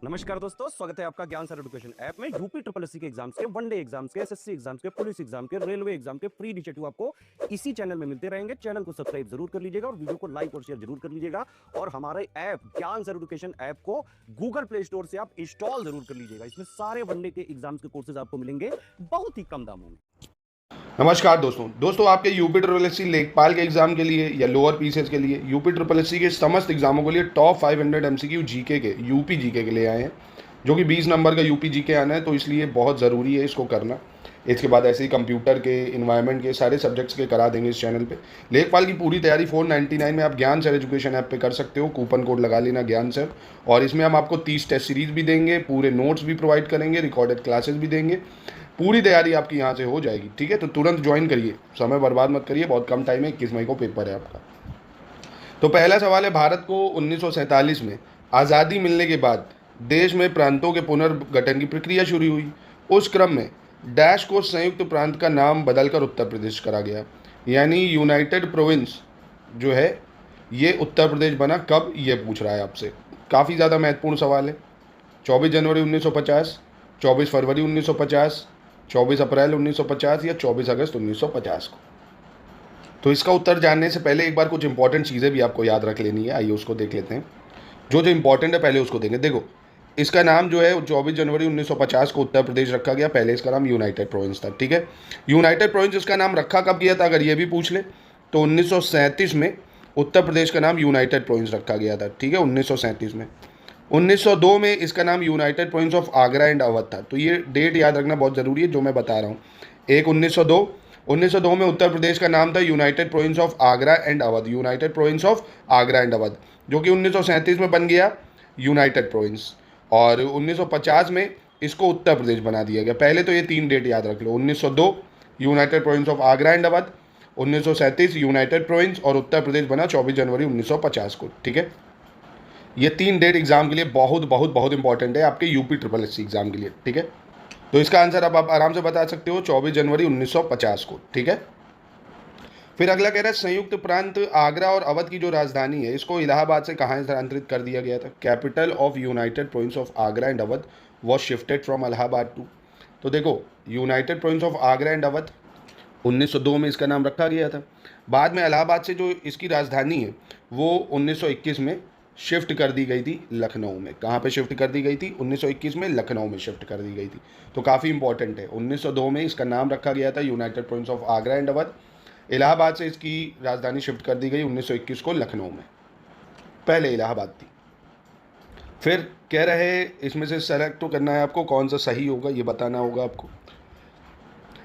नमस्कार दोस्तों, स्वागत है आपका ज्ञान सर एजुकेशन ऐप में। यूपी ट्रिपल एससी के एग्जाम्स के, वनडे एग्जाम्स के, एसएससी एग्जाम्स के, पुलिस एग्जाम के, रेलवे एग्जाम के फ्री इनिशिएटिव आपको इसी चैनल में मिलते रहेंगे। चैनल को सब्सक्राइब जरूर कर लीजिएगा और वीडियो को लाइक और शेयर जरूर कर लीजिएगा। और हमारे ऐप ज्ञान सर एजुकेशन ऐप को गूगल प्ले स्टोर से आप इंस्टॉल जरूर कर लीजिएगा। इसमें सारे वनडे के एग्जाम्स के कोर्सेज आपको मिलेंगे बहुत ही कम दामों में। नमस्कार दोस्तों आपके यूपी ट्रिपल एससी लेखपाल के एग्जाम के लिए या लोअर पीसीएस के लिए यूपी ट्रिपल एससी के समस्त एग्जामों के लिए टॉप 500 एमसीक्यू जीके के यूपी जीके के लिए आए हैं, जो कि 20 नंबर का यूपी जीके आना है, तो इसलिए बहुत ज़रूरी है इसको करना। इसके बाद ऐसे ही कंप्यूटर के, इन्वायरमेंट के, सारे सब्जेक्ट्स के करा देंगे इस चैनल पे। लेखपाल की पूरी तैयारी 499 में आप ज्ञान सर एजुकेशन ऐप पे कर सकते हो। कूपन कोड लगा लेना ज्ञान सर, और इसमें हम आपको 30 टेस्ट सीरीज भी देंगे, पूरे नोट्स भी प्रोवाइड करेंगे, रिकॉर्डेड क्लासेस भी देंगे। पूरी तैयारी आपकी यहाँ से हो जाएगी, ठीक है। तो तुरंत ज्वाइन करिए, समय बर्बाद मत करिए, बहुत कम टाइम है, 21 मई को पेपर है आपका। तो पहला सवाल है, भारत को 1947 में आज़ादी मिलने के बाद देश में प्रांतों के पुनर्गठन की प्रक्रिया शुरू हुई। उस क्रम में डैश को संयुक्त प्रांत का नाम बदलकर उत्तर प्रदेश करा गया, यानी यूनाइटेड प्रोविंस जो है ये उत्तर प्रदेश बना। कब, ये पूछ रहा है आपसे। काफ़ी ज़्यादा महत्वपूर्ण सवाल है। 24 जनवरी 1950, 24 फरवरी 1950, 24 अप्रैल 1950 या 24 अगस्त 1950 को। तो इसका उत्तर जानने से पहले एक बार कुछ इंपॉर्टेंट चीज़ें भी आपको याद रख लेनी है। आइए उसको देख लेते हैं। जो जो इंपॉर्टेंट है पहले उसको देखें। देखो, इसका नाम जो है 24 जनवरी 1950 को उत्तर प्रदेश रखा गया। पहले इसका नाम यूनाइटेड प्रोविंस था, ठीक है। यूनाइटेड प्रोविंस इसका नाम रखा कब गया था, अगर ये भी पूछ ले तो 1937 में उत्तर प्रदेश का नाम यूनाइटेड प्रोविंस रखा गया था, ठीक है, 1937 में। 1902 में इसका नाम United province of Agra and Awadh था। तो ये डेट याद रखना बहुत ज़रूरी है जो मैं बता रहा हूँ। एक 1902 में उत्तर प्रदेश का नाम था United province of Agra and Awadh, United province of Agra and Awadh, जो कि 1937 में बन गया यूनाइटेड प्रोविंस। और 1950 में इसको उत्तर प्रदेश बना दिया गया। पहले तो ये 3 डेट याद रख लो, 1902 United province of Agra and Awadh, 1937 United province, और उत्तर प्रदेश बना 24 जनवरी 1950 को, ठीक है। ये 3 डेट एग्जाम के लिए बहुत बहुत बहुत इंपॉर्टेंट है आपके यूपी ट्रिपल एससी एग्जाम के लिए, ठीक है। तो इसका आंसर अब आप आराम से बता सकते हो, 24 जनवरी 1950 को, ठीक है। फिर अगला कह रहा है, संयुक्त प्रांत आगरा और अवध की जो राजधानी है इसको इलाहाबाद से कहाँ स्थानांतरित कर दिया गया था। Capital of united province of Agra and Awadh was shifted from Allahabad to. तो देखो, united province of Agra and Awadh 1902 में इसका नाम रखा गया था। बाद में इलाहाबाद से जो इसकी राजधानी है वो 1921 में शिफ्ट कर दी गई थी लखनऊ में। कहाँ पे शिफ्ट कर दी गई थी, 1921 में लखनऊ में शिफ्ट कर दी गई थी। तो काफ़ी इंपॉर्टेंट है। 1902 में इसका नाम रखा गया था United province of Agra and Awadh. Allahabad से इसकी राजधानी शिफ्ट कर दी गई 1921 को लखनऊ में, पहले इलाहाबाद थी। फिर कह रहे इसमें से सेलेक्ट तो करना है आपको, कौन सा सही होगा ये बताना होगा आपको।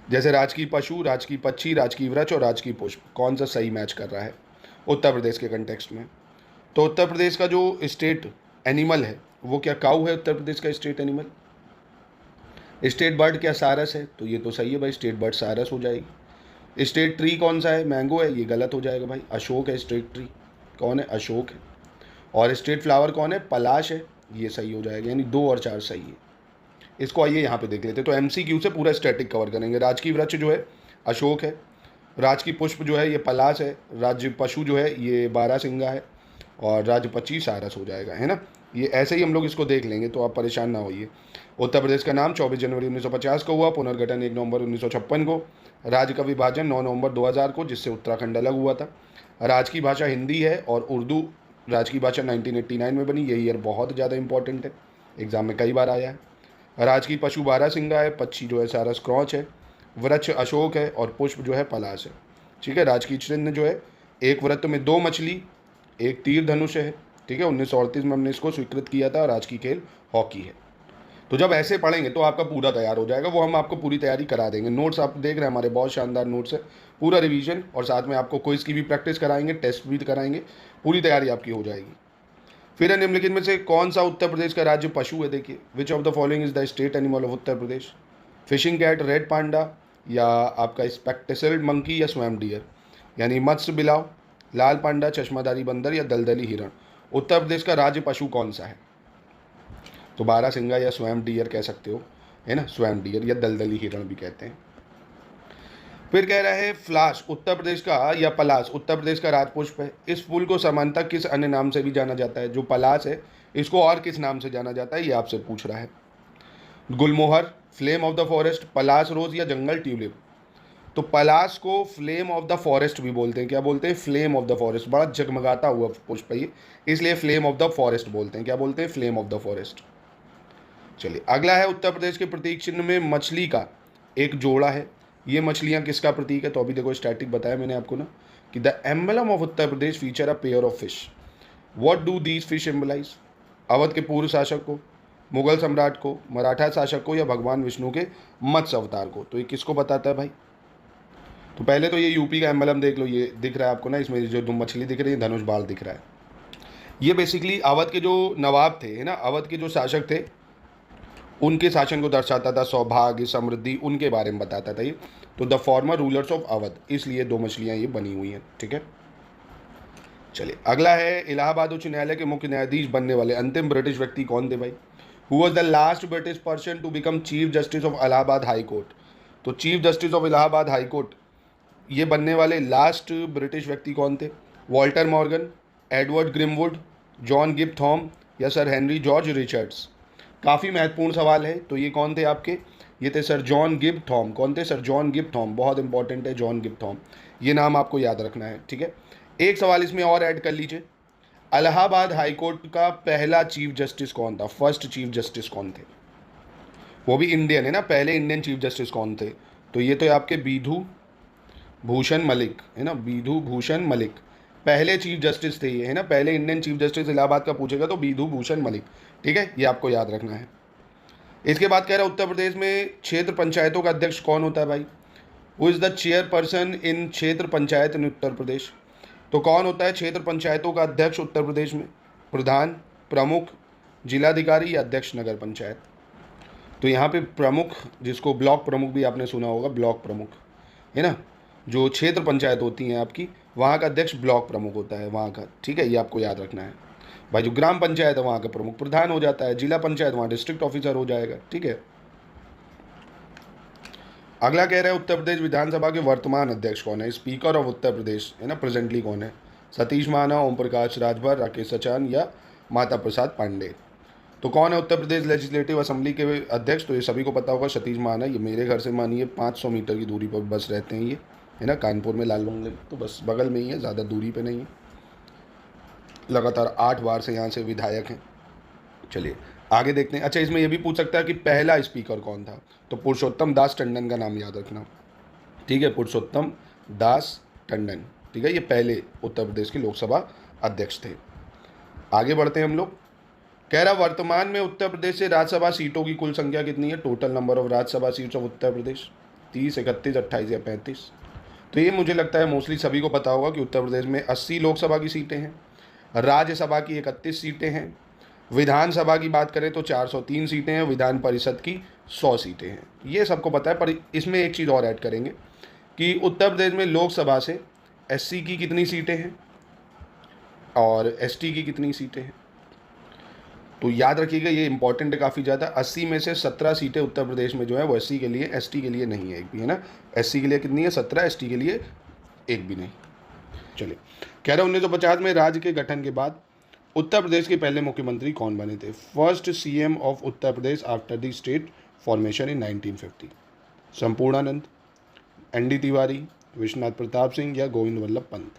जैसे राजकीय पशु, राजकीय पक्षी, राजकीय वृक्ष और राजकीय पुष्प, कौन सा सही मैच कर रहा है उत्तर प्रदेश के कंटेक्स्ट में। तो उत्तर प्रदेश का जो स्टेट एनिमल है वो क्या काऊ है। उत्तर प्रदेश का स्टेट एनिमल, स्टेट बर्ड क्या सारस है। तो ये तो सही है भाई, स्टेट बर्ड सारस हो जाएगी। स्टेट ट्री कौन सा है, मैंगो है, ये गलत हो जाएगा भाई। अशोक है स्टेट ट्री, कौन है, अशोक है। और स्टेट फ्लावर कौन है, पलाश है, ये सही हो जाएगा। यानी 2 और 4 सही है। इसको आइए यहाँ पे देख लेते हैं। तो एमसीक्यू से पूरा स्टैटिक कवर करेंगे। राजकीय वृक्ष जो है अशोक है, राजकीय पुष्प जो है ये पलाश है, राज्य पशु जो है ये बारहसिंगा है, और राज्य पक्षी सारस हो जाएगा, है ना। ये ऐसे ही हम लोग इसको देख लेंगे, तो आप परेशान ना होइए। उत्तर प्रदेश का नाम 24 जनवरी 1950 को हुआ, पुनर्गठन 1 नवंबर 1956 को, राज्य का विभाजन 9 नवंबर 2000 को, जिससे उत्तराखंड अलग हुआ था। राज्य की भाषा हिंदी है और उर्दू राज्य की भाषा 1989 में बनी। यही ईयर बहुत ज़्यादा इंपॉर्टेंट है, एग्जाम में कई बार आया है। राज्य की पशु बारहसिंगा है, पक्षी जो है सारस क्रॉच है, वृक्ष अशोक है, और पुष्प जो है पलाश है, ठीक है। राजकीय चिन्ह जो है एक वृत्त में 2 मछली, एक तीर धनुष है, ठीक है। 1938 में हमने इसको स्वीकृत किया था। और आज की खेल हॉकी है। तो जब ऐसे पढ़ेंगे तो आपका पूरा तैयार हो जाएगा, वो हम आपको पूरी तैयारी करा देंगे। नोट्स आप देख रहे हैं हमारे, बहुत शानदार नोट्स है, पूरा रिवीजन, और साथ में आपको क्विज की भी प्रैक्टिस कराएंगे, टेस्ट भी कराएंगे, पूरी तैयारी आपकी हो जाएगी। फिर निम्नलिखित में से कौन सा उत्तर प्रदेश का राज्य पशु है। देखिए, which of the following is the state animal of Uttar Pradesh. Fishing cat, red panda, या आपका स्पेक्टेसिल्ड मंकी, या स्वैम डियर, यानी मत्स्य बिलाव, लाल पांडा, चश्माधारी बंदर, या दलदली हिरण। उत्तर प्रदेश का राज्य पशु कौन सा है। तो बारहसिंगा या स्वैम डियर कह सकते हो, है ना, स्वैम डियर या दलदली हिरण भी कहते हैं। फिर कह रहे हैं फ्लाश उत्तर प्रदेश का, या पलाश उत्तर प्रदेश का राजपुष्प है। इस फूल को सामान्यतः किस अन्य नाम से भी जाना जाता है। जो पलाश है इसको और किस नाम से जाना जाता है, ये आपसे पूछ रहा है। गुलमोहर, फ्लेम ऑफ द फॉरेस्ट, पलाश रोज या जंगल ट्यूलिप। तो पलाश को फ्लेम ऑफ द फॉरेस्ट भी बोलते हैं। क्या बोलते हैं? Flame of the forest. बड़ा जगमगाता हुआ पुष्प है ये, इसलिए फ्लेम ऑफ द फॉरेस्ट बोलते हैं। क्या बोलते हैं? Flame of the forest. चलिए अगला है, उत्तर प्रदेश के प्रतीक चिन्ह में मछली का एक जोड़ा है। ये मछलियाँ किसका प्रतीक है? तो अभी देखो स्टैटिक बताया मैंने आपको ना कि the emblem of Uttar Pradesh feature a pair of fish. What do these fish symbolise? Awadh के पूर्व शासक को, मुगल सम्राट को, मराठा शासक को, या भगवान विष्णु के मत्स्य अवतार को? तो ये किसको बताता है भाई? तो पहले तो ये यूपी का एम्बलम देख लो, ये दिख रहा है आपको ना, इसमें जो दो मछली दिख रही है, धनुष बाण दिख रहा है। ये बेसिकली अवध के जो नवाब थे, है ना, अवध के जो शासक थे, उनके शासन को दर्शाता था, सौभाग्य, समृद्धि, उनके बारे में बताता था ये। तो the former rulers of Awadh, इसलिए दो मछलियाँ ये बनी हुई हैं। ठीक है, चलिए अगला है, इलाहाबाद उच्च न्यायालय के मुख्य न्यायाधीश बनने वाले अंतिम ब्रिटिश व्यक्ति कौन थे भाई? Who was the last British person to become chief justice of Allahabad high court? तो chief justice of Allahabad high court ये बनने वाले लास्ट ब्रिटिश व्यक्ति कौन थे? Walter Morgan, Edward Grimwood, John Gibb Thom, या सर हेनरी जॉर्ज रिचर्ड्स? काफ़ी महत्वपूर्ण सवाल है। तो ये कौन थे आपके? ये थे सर जॉन गिब थॉम। कौन थे? Sir John Gibb Thom. बहुत इंपॉर्टेंट है जॉन गिब थॉम, ये नाम आपको याद रखना है। ठीक है, एक सवाल इसमें और ऐड कर लीजिए, इलाहाबाद हाई कोर्ट का पहला चीफ जस्टिस कौन था? फर्स्ट चीफ जस्टिस कौन थे? वो भी इंडियन है ना, पहले इंडियन चीफ जस्टिस कौन थे? तो ये तो आपके बिधु भूषण मलिक, है ना, बिधु भूषण मलिक पहले चीफ जस्टिस थे ये, है ना, पहले इंडियन चीफ जस्टिस इलाहाबाद का पूछेगा तो बिधु भूषण मलिक। ठीक है, ये आपको याद रखना है। इसके बाद कह रहा है, उत्तर प्रदेश में क्षेत्र पंचायतों का अध्यक्ष कौन होता है भाई? हु इज़ द चेयरपर्सन इन क्षेत्र पंचायत इन उत्तर प्रदेश? तो कौन होता है क्षेत्र पंचायतों का अध्यक्ष उत्तर प्रदेश में? प्रधान, प्रमुख, जिलाधिकारी, या अध्यक्ष नगर पंचायत? तो यहाँ पे प्रमुख, जिसको ब्लॉक प्रमुख भी आपने सुना होगा, ब्लॉक प्रमुख, है ना, जो क्षेत्र पंचायत होती हैं आपकी, वहाँ का अध्यक्ष ब्लॉक प्रमुख होता है वहाँ का। ठीक है, ये आपको याद रखना है भाई। जो ग्राम पंचायत है वहाँ का प्रमुख प्रधान हो जाता है, जिला पंचायत वहाँ डिस्ट्रिक्ट ऑफिसर हो जाएगा। ठीक है, अगला कह रहा है, उत्तर प्रदेश विधानसभा के वर्तमान अध्यक्ष कौन है? स्पीकर ऑफ उत्तर प्रदेश, है ना, प्रेजेंटली कौन है? सतीश महाना, ओम प्रकाश राजभर, राकेश सचान, या माता प्रसाद पांडे? तो कौन है उत्तर प्रदेश लेजिस्लेटिव असेंबली के अध्यक्ष? तो ये सभी को पता होगा, सतीश महाना। ये मेरे घर से मानिए 500 मीटर की दूरी पर बस रहते हैं ये, है ना, कानपुर में लाल बंगले, तो बस बगल में ही है, ज़्यादा दूरी पे नहीं है। लगातार 8 बार से यहाँ से विधायक हैं। चलिए आगे देखते हैं। अच्छा, इसमें यह भी पूछ सकता है कि पहला स्पीकर कौन था? तो पुरुषोत्तम दास टंडन का नाम याद रखना। ठीक है, पुरुषोत्तम दास टंडन। ठीक है, ये पहले उत्तर प्रदेश के लोकसभा अध्यक्ष थे। आगे बढ़ते हैं हम लोग। कह रहा, वर्तमान में उत्तर प्रदेश से राज्यसभा सीटों की कुल संख्या कितनी है? Total number of Rajya Sabha seats of Uttar प्रदेश 30, 31, 28 या 35? तो ये मुझे लगता है मोस्टली सभी को पता होगा कि उत्तर प्रदेश में 80 लोकसभा की सीटें हैं, राज्यसभा की 31 सीटें हैं, विधानसभा की बात करें तो 403 सीटें हैं, विधान परिषद की 100 सीटें हैं। ये सबको पता है, पर इसमें एक चीज़ और ऐड करेंगे कि उत्तर प्रदेश में लोकसभा से एससी की कितनी सीटें हैं और एसटी की कितनी सीटें हैं। तो याद रखिएगा, ये इंपॉर्टेंट है काफ़ी ज़्यादा। 80 में से 17 सीटें उत्तर प्रदेश में जो है वो एससी के लिए, एसटी के लिए नहीं है एक भी, है ना। एससी के लिए कितनी है? 17, एसटी के लिए एक भी नहीं। चलिए, कह रहे 1950 में राज्य के गठन के बाद उत्तर प्रदेश के पहले मुख्यमंत्री कौन बने थे? First CM of Uttar Pradesh after the state formation in 1950? Sampurnanand, ND Tiwari, Vishwanath Pratap Singh, या गोविंद वल्लभ पंत?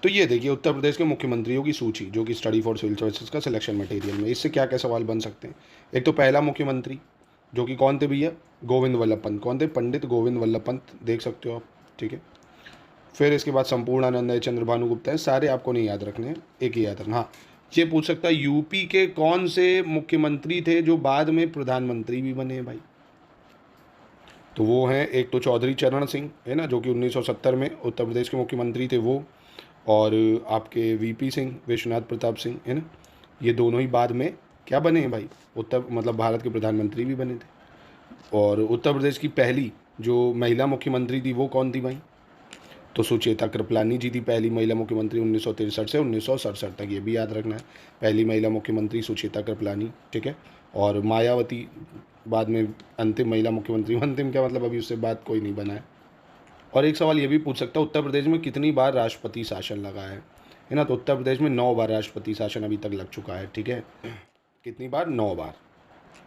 तो ये देखिए उत्तर प्रदेश के मुख्यमंत्रियों की सूची, जो कि स्टडी फॉर सिविल सर्विसेज का सिलेक्शन मटेरियल में, इससे क्या क्या सवाल बन सकते हैं। एक तो पहला मुख्यमंत्री जो कि कौन थे भैया? गोविंद वल्लभ पंत। कौन थे? पंडित गोविंद वल्लभ पंत, देख सकते हो आप। ठीक है, फिर इसके बाद संपूर्णानंद है, चंद्रभानु गुप्ता है, सारे आपको नहीं याद रखने हैं, एक ही याद रखना। हाँ, ये पूछ सकता है यूपी के कौन से मुख्यमंत्री थे जो बाद में प्रधानमंत्री भी बने हैं भाई? तो वो हैं, एक तो चौधरी चरण सिंह, है ना, जो कि 1970 में उत्तर प्रदेश के मुख्यमंत्री थे वो, और आपके वीपी सिंह, विश्वनाथ प्रताप सिंह, है ना, ये दोनों ही बाद में क्या बने हैं भाई? मतलब भारत के प्रधानमंत्री भी बने थे। और उत्तर प्रदेश की पहली जो महिला मुख्यमंत्री थी वो कौन थी भाई? तो सुचेता कृपलानी जी थी पहली महिला मुख्यमंत्री 1963 से 1967 तक, ये भी याद रखना है। पहली महिला मुख्यमंत्री सुचेता कृपलानी। ठीक है, और मायावती बाद में अंतिम महिला मुख्यमंत्री। अंतिम क्या मतलब, अभी उससे बाद कोई नहीं बना है। और एक सवाल ये भी पूछ सकता है, उत्तर प्रदेश में कितनी बार राष्ट्रपति शासन लगा है? है ना। तो उत्तर प्रदेश में 9 बार राष्ट्रपति शासन अभी तक लग चुका है, ठीक है। कितनी बार? 9 बार।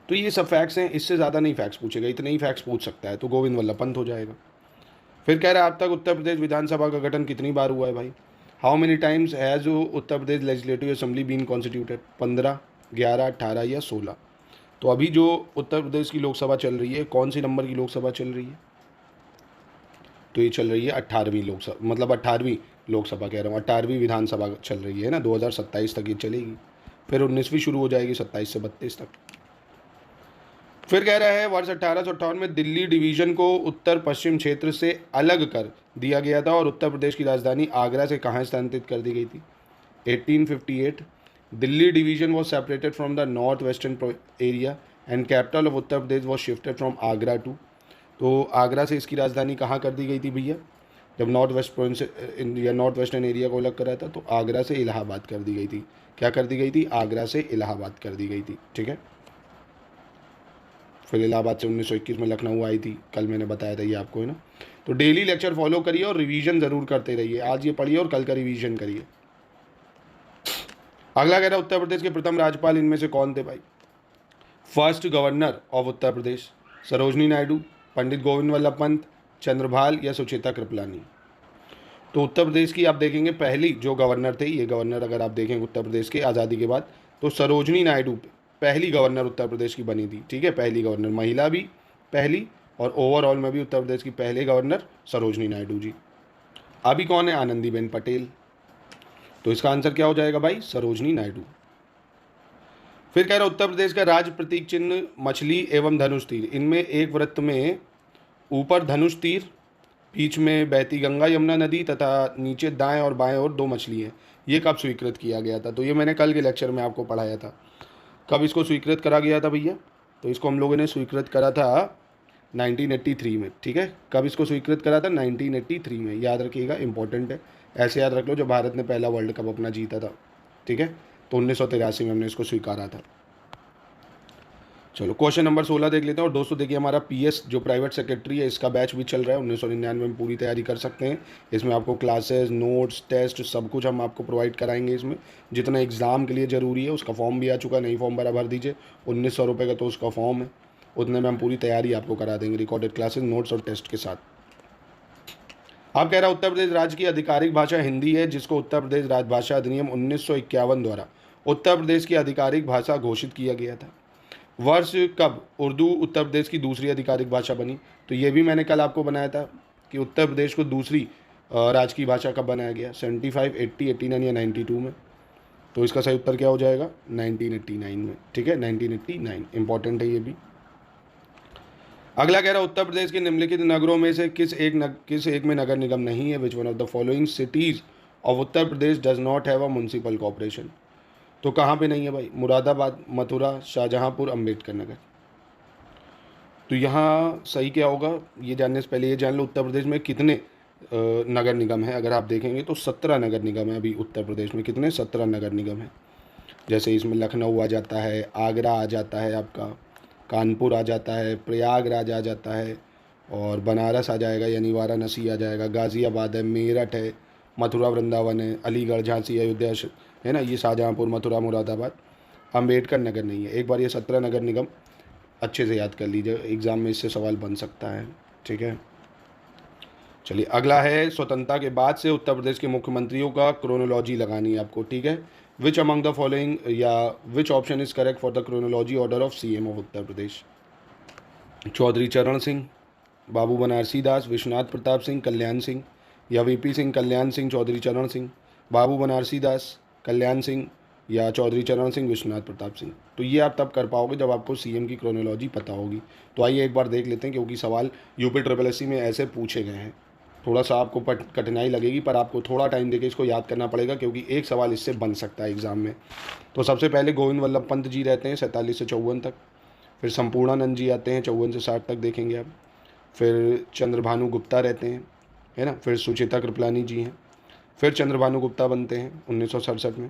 तो ये सब फैक्ट्स हैं, इससे ज़्यादा नहीं फैक्ट्स पूछेगा, इतने ही फैक्ट्स पूछ सकता है, तो गोविंद वल्लभ पंत हो जाएगा। फिर कह रहा है अब तक उत्तर प्रदेश विधानसभा का गठन कितनी बार हुआ है भाई? How many times has Uttar Pradesh legislative assembly been constituted? 15, 11, 18 या 16? तो अभी जो उत्तर प्रदेश की लोकसभा चल रही है, कौन सी नंबर की लोकसभा चल रही है? तो ये चल रही है 18वीं लोकसभा, मतलब 18वीं लोकसभा कह रहा हूँ, 18वीं विधानसभा चल रही है ना, 2027 तक ये चलेगी। फिर 19वीं शुरू हो जाएगी 27 से 32 तक। फिर कह रहा है वर्ष 1858 में दिल्ली डिवीज़न को उत्तर पश्चिम क्षेत्र से अलग कर दिया गया था और उत्तर प्रदेश की राजधानी आगरा से कहाँ स्थानांतरित कर दी गई थी? 1858 Delhi division was separated from the north western area and capital of Uttar Pradesh was shifted from Agra to. तो आगरा से इसकी राजधानी कहाँ कर दी गई थी भैया? जब नॉर्थ वेस्ट प्रोविंस या नॉर्थ वेस्टर्न एरिया को अलग करा था तो आगरा से इलाहाबाद कर दी गई थी। क्या कर दी गई थी? आगरा से इलाहाबाद कर दी गई थी, ठीक है। फिर इलाहाबाद से 1921 में लखनऊ आई थी, कल मैंने बताया था ये आपको, है ना। तो डेली लेक्चर फॉलो करिए और रिवीजन ज़रूर करते रहिए। आज ये पढ़िए और कल का रिवीजन करिए। अगला कह रहा है उत्तर प्रदेश के प्रथम राज्यपाल इनमें से कौन थे भाई? फर्स्ट गवर्नर ऑफ उत्तर प्रदेश, सरोजनी नायडू, पंडित गोविंद वल्लभ पंत, चंद्रभाल या सुचेता कृपलानी? तो उत्तर प्रदेश की आप देखेंगे पहली जो गवर्नर थे, ये गवर्नर अगर आप देखेंगे उत्तर प्रदेश के आज़ादी के बाद, तो सरोजनी नायडू पहली गवर्नर उत्तर प्रदेश की बनी थी, ठीक है। पहली गवर्नर, महिला भी पहली, और ओवरऑल में भी उत्तर प्रदेश की पहले गवर्नर सरोजनी नायडू जी। अभी कौन है? आनंदीबेन पटेल। तो इसका आंसर क्या हो जाएगा भाई? सरोजनी नायडू। फिर कह रहा उत्तर प्रदेश का राज्य प्रतीक चिन्ह मछली एवं धनुष तीर, इनमें एक वृत्त में ऊपर धनुष तीर, बीच में बहती गंगा यमुना नदी तथा नीचे दाएं और बाएं और 2 मछली हैं। ये कब स्वीकृत किया गया था? तो ये मैंने कल के लेक्चर में आपको पढ़ाया था। कब इसको स्वीकृत करा गया था भैया? तो इसको हम लोगों ने स्वीकृत करा था 1983 में, ठीक है। कब इसको स्वीकृत करा था? 1983 में, याद रखिएगा, इंपॉर्टेंट है। ऐसे याद रख लो, जब भारत ने पहला वर्ल्ड कप अपना जीता था, ठीक है, तो 1983 में हमने इसको स्वीकारा था। चलो क्वेश्चन नंबर 16 देख लेते हैं। और दोस्तों देखिए हमारा पीएस जो प्राइवेट सेक्रेटरी है इसका बैच भी चल रहा है, 1999 में पूरी तैयारी कर सकते हैं। इसमें आपको क्लासेस, नोट्स, टेस्ट सब कुछ हम आपको प्रोवाइड कराएंगे। इसमें जितना एग्ज़ाम के लिए ज़रूरी है उसका फॉर्म भी आ चुका है, नहीं फॉर्म भर दीजिए, 1900 रुपये का तो उसका फॉर्म है, उतने में हम पूरी तैयारी आपको करा देंगे, रिकॉर्डेड क्लासेस, नोट्स और टेस्ट के साथ। आप कह रहा उत्तर प्रदेश राज्य की आधिकारिक भाषा हिंदी है, जिसको उत्तर प्रदेश राजभाषा अधिनियम 1951 द्वारा उत्तर प्रदेश की आधिकारिक भाषा घोषित किया गया था। वर्ष कब उर्दू उत्तर प्रदेश की दूसरी आधिकारिक भाषा बनी? तो ये भी मैंने कल आपको बनाया था कि उत्तर प्रदेश को दूसरी राज्य की भाषा कब बनाया गया? 75, 80, 89 या 92 में? तो इसका सही उत्तर क्या हो जाएगा? 1989 में, ठीक है, 1989 इंपॉर्टेंट है ये भी। अगला कह रहा उत्तर प्रदेश के निम्नलिखित नगरों में से किस एक में नगर निगम नहीं है? Which one of the following cities of Uttar Pradesh does not have a municipal corporation? तो कहाँ पे नहीं है भाई? मुरादाबाद, मथुरा, शाहजहाँपुर, अम्बेडकर नगर। तो यहाँ सही क्या होगा ये जानने से पहले ये जान लो उत्तर प्रदेश में कितने नगर निगम है। अगर आप देखेंगे तो 17 नगर निगम है अभी उत्तर प्रदेश में। कितने? 17 नगर निगम है। जैसे इसमें लखनऊ आ जाता है, आगरा आ जाता है, आपका कानपुर आ जाता है, प्रयागराज आ जाता है, और बनारस आ जाएगा यानी वाराणसी आ जाएगा, गाज़ियाबाद है, मेरठ है, मथुरा वृंदावन है, अलीगढ़, झांसी, अयोध्या है ना, ये शाहजहाँपुर, मथुरा, मुरादाबाद। अम्बेडकर नगर नहीं है। एक बार ये 17 नगर निगम अच्छे से याद कर लीजिए, एग्ज़ाम में इससे सवाल बन सकता है, ठीक है। चलिए अगला है स्वतंत्रता के बाद से उत्तर प्रदेश के मुख्यमंत्रियों का क्रोनोलॉजी लगानी है आपको, ठीक है। विच अमंग द फॉलोइंग या which option is correct for the chronology order of CM of Uttar Pradesh? Chaudhary Charan Singh, बाबू बनारसी दास, विश्वनाथ प्रताप सिंह, कल्याण सिंह, या वीपी सिंह, कल्याण सिंह, चौधरी चरण सिंह, बाबू बनारसी दास, कल्याण सिंह, या चौधरी चरण सिंह, विश्वनाथ प्रताप सिंह? तो ये आप तब कर पाओगे जब आपको सीएम की क्रोनोलॉजी पता होगी। तो आइए एक बार देख लेते हैं, क्योंकि सवाल यूपी SSC में ऐसे पूछे गए हैं। थोड़ा सा आपको कठिनाई लगेगी, पर आपको थोड़ा टाइम देके इसको याद करना पड़ेगा, क्योंकि एक सवाल इससे बन सकता है एग्ज़ाम में। तो सबसे पहले गोविंद वल्लभ पंत जी रहते हैं 47 से 54 तक। फिर संपूर्णानंद जी आते हैं 54 से 60 तक, देखेंगे आप। फिर चंद्रभानु गुप्ता रहते हैं, है ना। फिर सुचेता कृपलानी जी हैं। फिर चंद्रभानु गुप्ता बनते हैं 1967 में।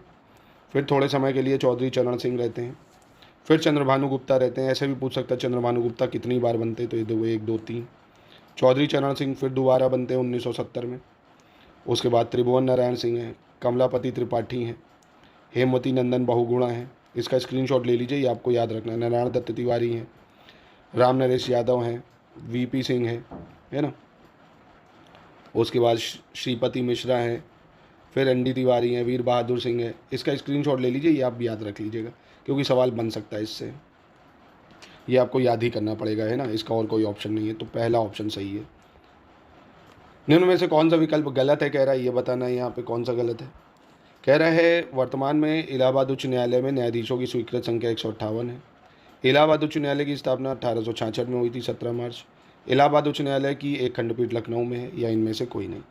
फिर थोड़े समय के लिए चौधरी चरण सिंह रहते हैं। फिर चंद्रभानु गुप्ता रहते हैं। ऐसे भी पूछ सकता है चंद्रभानु गुप्ता कितनी बार बनते हैं, तो ये 2, 1, 2, 3। चौधरी चरण सिंह फिर दोबारा बनते हैं 1970 में। उसके बाद त्रिभुवन नारायण सिंह हैं, कमलापति त्रिपाठी हैं, हेमवती नंदन बहुगुणा हैं, इसका स्क्रीनशॉट ले लीजिए, ये आपको याद रखना है। नारायण दत्त तिवारी हैं, राम नरेश यादव हैं, वीपी सिंह है ना, उसके बाद श्रीपति मिश्रा हैं, फिर एनडी तिवारी हैं, वीर बहादुर सिंह है। इसका स्क्रीनशॉट ले लीजिए, ये आप भी याद रख लीजिएगा क्योंकि सवाल बन सकता है इससे, ये आपको याद ही करना पड़ेगा, है ना, इसका और कोई ऑप्शन नहीं है, तो पहला ऑप्शन सही है। निम्न में से कौन सा विकल्प गलत है कह रहा है, ये बताना है यहाँ पे कौन सा गलत है। कह रहा है वर्तमान में इलाहाबाद उच्च न्यायालय में न्यायाधीशों की स्वीकृत संख्या 158 है। इलाहाबाद उच्च न्यायालय की स्थापना 1866 में हुई थी 17 मार्च। इलाहाबाद उच्च न्यायालय की एक खंडपीठ लखनऊ में है, या इनमें से कोई नहीं।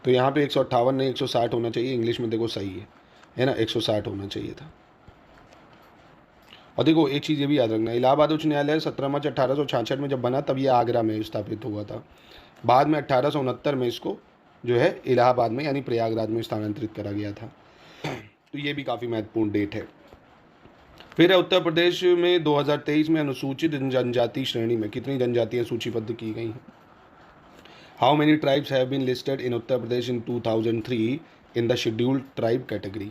तो यहाँ पे 158 नहीं 160 होना चाहिए, इंग्लिश में देखो सही है ना, 160 होना चाहिए था। और देखो एक चीज़ ये भी याद रखना, इलाहाबाद उच्च न्यायालय 17 मार्च 1866 में जब बना तब ये आगरा में स्थापित हुआ था। बाद में 1869 में इसको जो है इलाहाबाद में यानी प्रयागराज में स्थानांतरित करा गया था। तो ये भी काफ़ी महत्वपूर्ण डेट है। फिर है उत्तर प्रदेश में 2023 में अनुसूचित जनजाति श्रेणी में कितनी जनजातियाँ सूचीबद्ध की गई हैं। How many tribes have been listed in Uttar Pradesh in 2003 in the scheduled tribe category.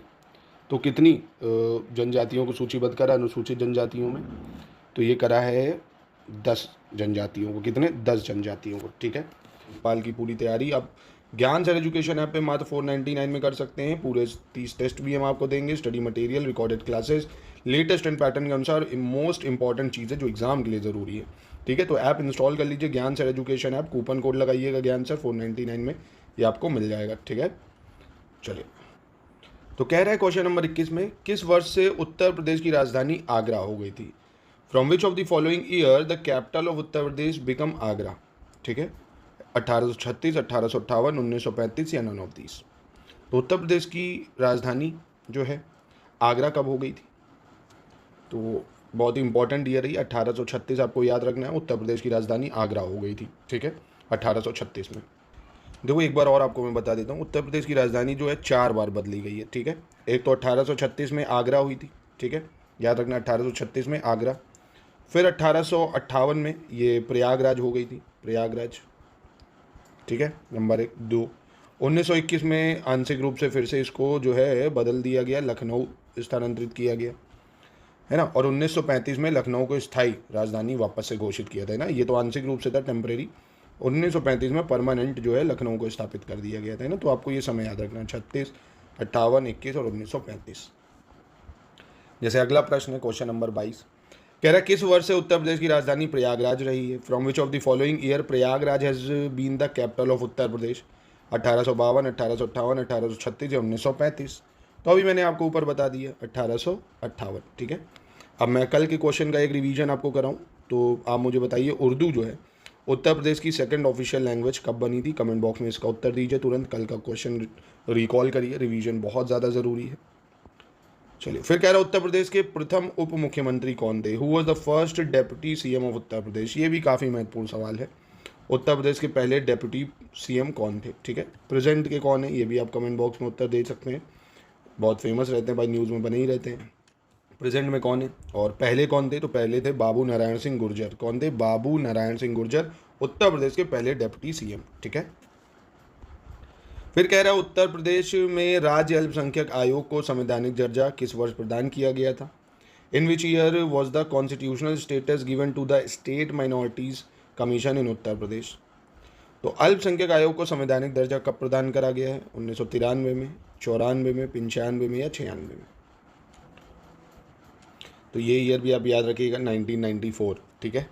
तो कितनी जनजातियों को सूचीबद्ध करा अनुसूचित जनजातियों में, तो ये करा है 10 जनजातियों को। कितने? 10 जनजातियों को। ठीक है, पाल की पूरी तैयारी अब ज्ञान सर एजुकेशन ऐप पे मात्र 499 में कर सकते हैं। पूरे 30 टेस्ट भी हम आपको देंगे, study material, recorded classes, latest and pattern के अनुसार। मोस्ट इंपॉर्टेंट चीज़ है जो एग्जाम के लिए ज़रूरी है। ठीक है, तो ऐप इंस्टॉल कर लीजिए, ज्ञान sir education app, coupon code लगाइएगा ज्ञान सर 499 में, ये आपको मिल जाएगा। ठीक है, चलिए तो कह रहा है क्वेश्चन नंबर 21 में, किस वर्ष से उत्तर प्रदेश की राजधानी आगरा हो गई थी। From which of the following year the capital of Uttar Pradesh become Agra. ठीक है, 1836, 1858, 1935 या नन ऑफ दीस। तो उत्तर प्रदेश की राजधानी जो है आगरा कब हो गई थी, तो बहुत ही इंपॉर्टेंट ईयर है 1836, आपको याद रखना है, उत्तर प्रदेश की राजधानी आगरा हो गई थी। ठीक है, 1836 में। देखो एक बार और आपको मैं बता देता हूँ, उत्तर प्रदेश की राजधानी जो है 4 बार बदली गई है। ठीक है, एक तो 1836 में आगरा हुई थी। ठीक है, याद रखना 1836 में आगरा। फिर 1858 में ये प्रयागराज हो गई थी, प्रयागराज। ठीक है, नंबर 1। 2, 1921 में आंशिक रूप से फिर से इसको जो है बदल दिया गया, लखनऊ स्थानांतरित किया गया, है ना। और 1935 में लखनऊ को स्थायी राजधानी वापस से घोषित किया था, है ना। ये तो आंशिक रूप से था, टेम्परेरी। 1935 में परमानेंट जो है लखनऊ को स्थापित कर दिया गया था, है ना। तो आपको ये समय याद रखना है, 36, 58, 21 और 1935। जैसे अगला प्रश्न है क्वेश्चन नंबर 22, कह रहा है किस वर्ष से उत्तर प्रदेश की राजधानी प्रयागराज रही है। From which of the following year Prayagraj has been the capital of Uttar Pradesh. 1852, 1858, 1836 या 1935। तो अभी मैंने आपको ऊपर बता दिया 1858। ठीक है, अब मैं कल के क्वेश्चन का एक रिवीजन आपको कराऊं, तो आप मुझे बताइए उर्दू जो है उत्तर प्रदेश की सेकंड ऑफिशियल लैंग्वेज कब बनी थी। कमेंट बॉक्स में इसका उत्तर दीजिए तुरंत, कल का क्वेश्चन रिकॉल करिए, रिवीजन बहुत ज़्यादा ज़रूरी है। चलिए, फिर कह रहा है उत्तर प्रदेश के प्रथम उप मुख्यमंत्री कौन थे। Who was the first deputy CM of Uttar Pradesh. ये भी काफ़ी महत्वपूर्ण सवाल है, उत्तर प्रदेश के पहले डेप्यूटी सीएम कौन थे। ठीक है, प्रेजेंट के कौन है, ये भी आप कमेंट बॉक्स में उत्तर दे सकते हैं, बहुत फेमस रहते हैं भाई, न्यूज़ में बने ही रहते हैं। प्रेजेंट में कौन है और पहले कौन थे, तो पहले थे बाबू नारायण सिंह गुर्जर। कौन थे? बाबू नारायण सिंह गुर्जर, उत्तर प्रदेश के पहले डेप्यूटी सीएम। ठीक है, फिर कह रहा है उत्तर प्रदेश में राज्य अल्पसंख्यक आयोग को संवैधानिक दर्जा किस वर्ष प्रदान किया गया था। In which year was the constitutional status given to the state minorities commission in Uttar Pradesh. तो अल्पसंख्यक आयोग को संवैधानिक दर्जा कब प्रदान करा गया है, 1993 में, 94 में, 95 में या 96 में। तो ये ईयर भी आप याद रखिएगा, 1994। ठीक है,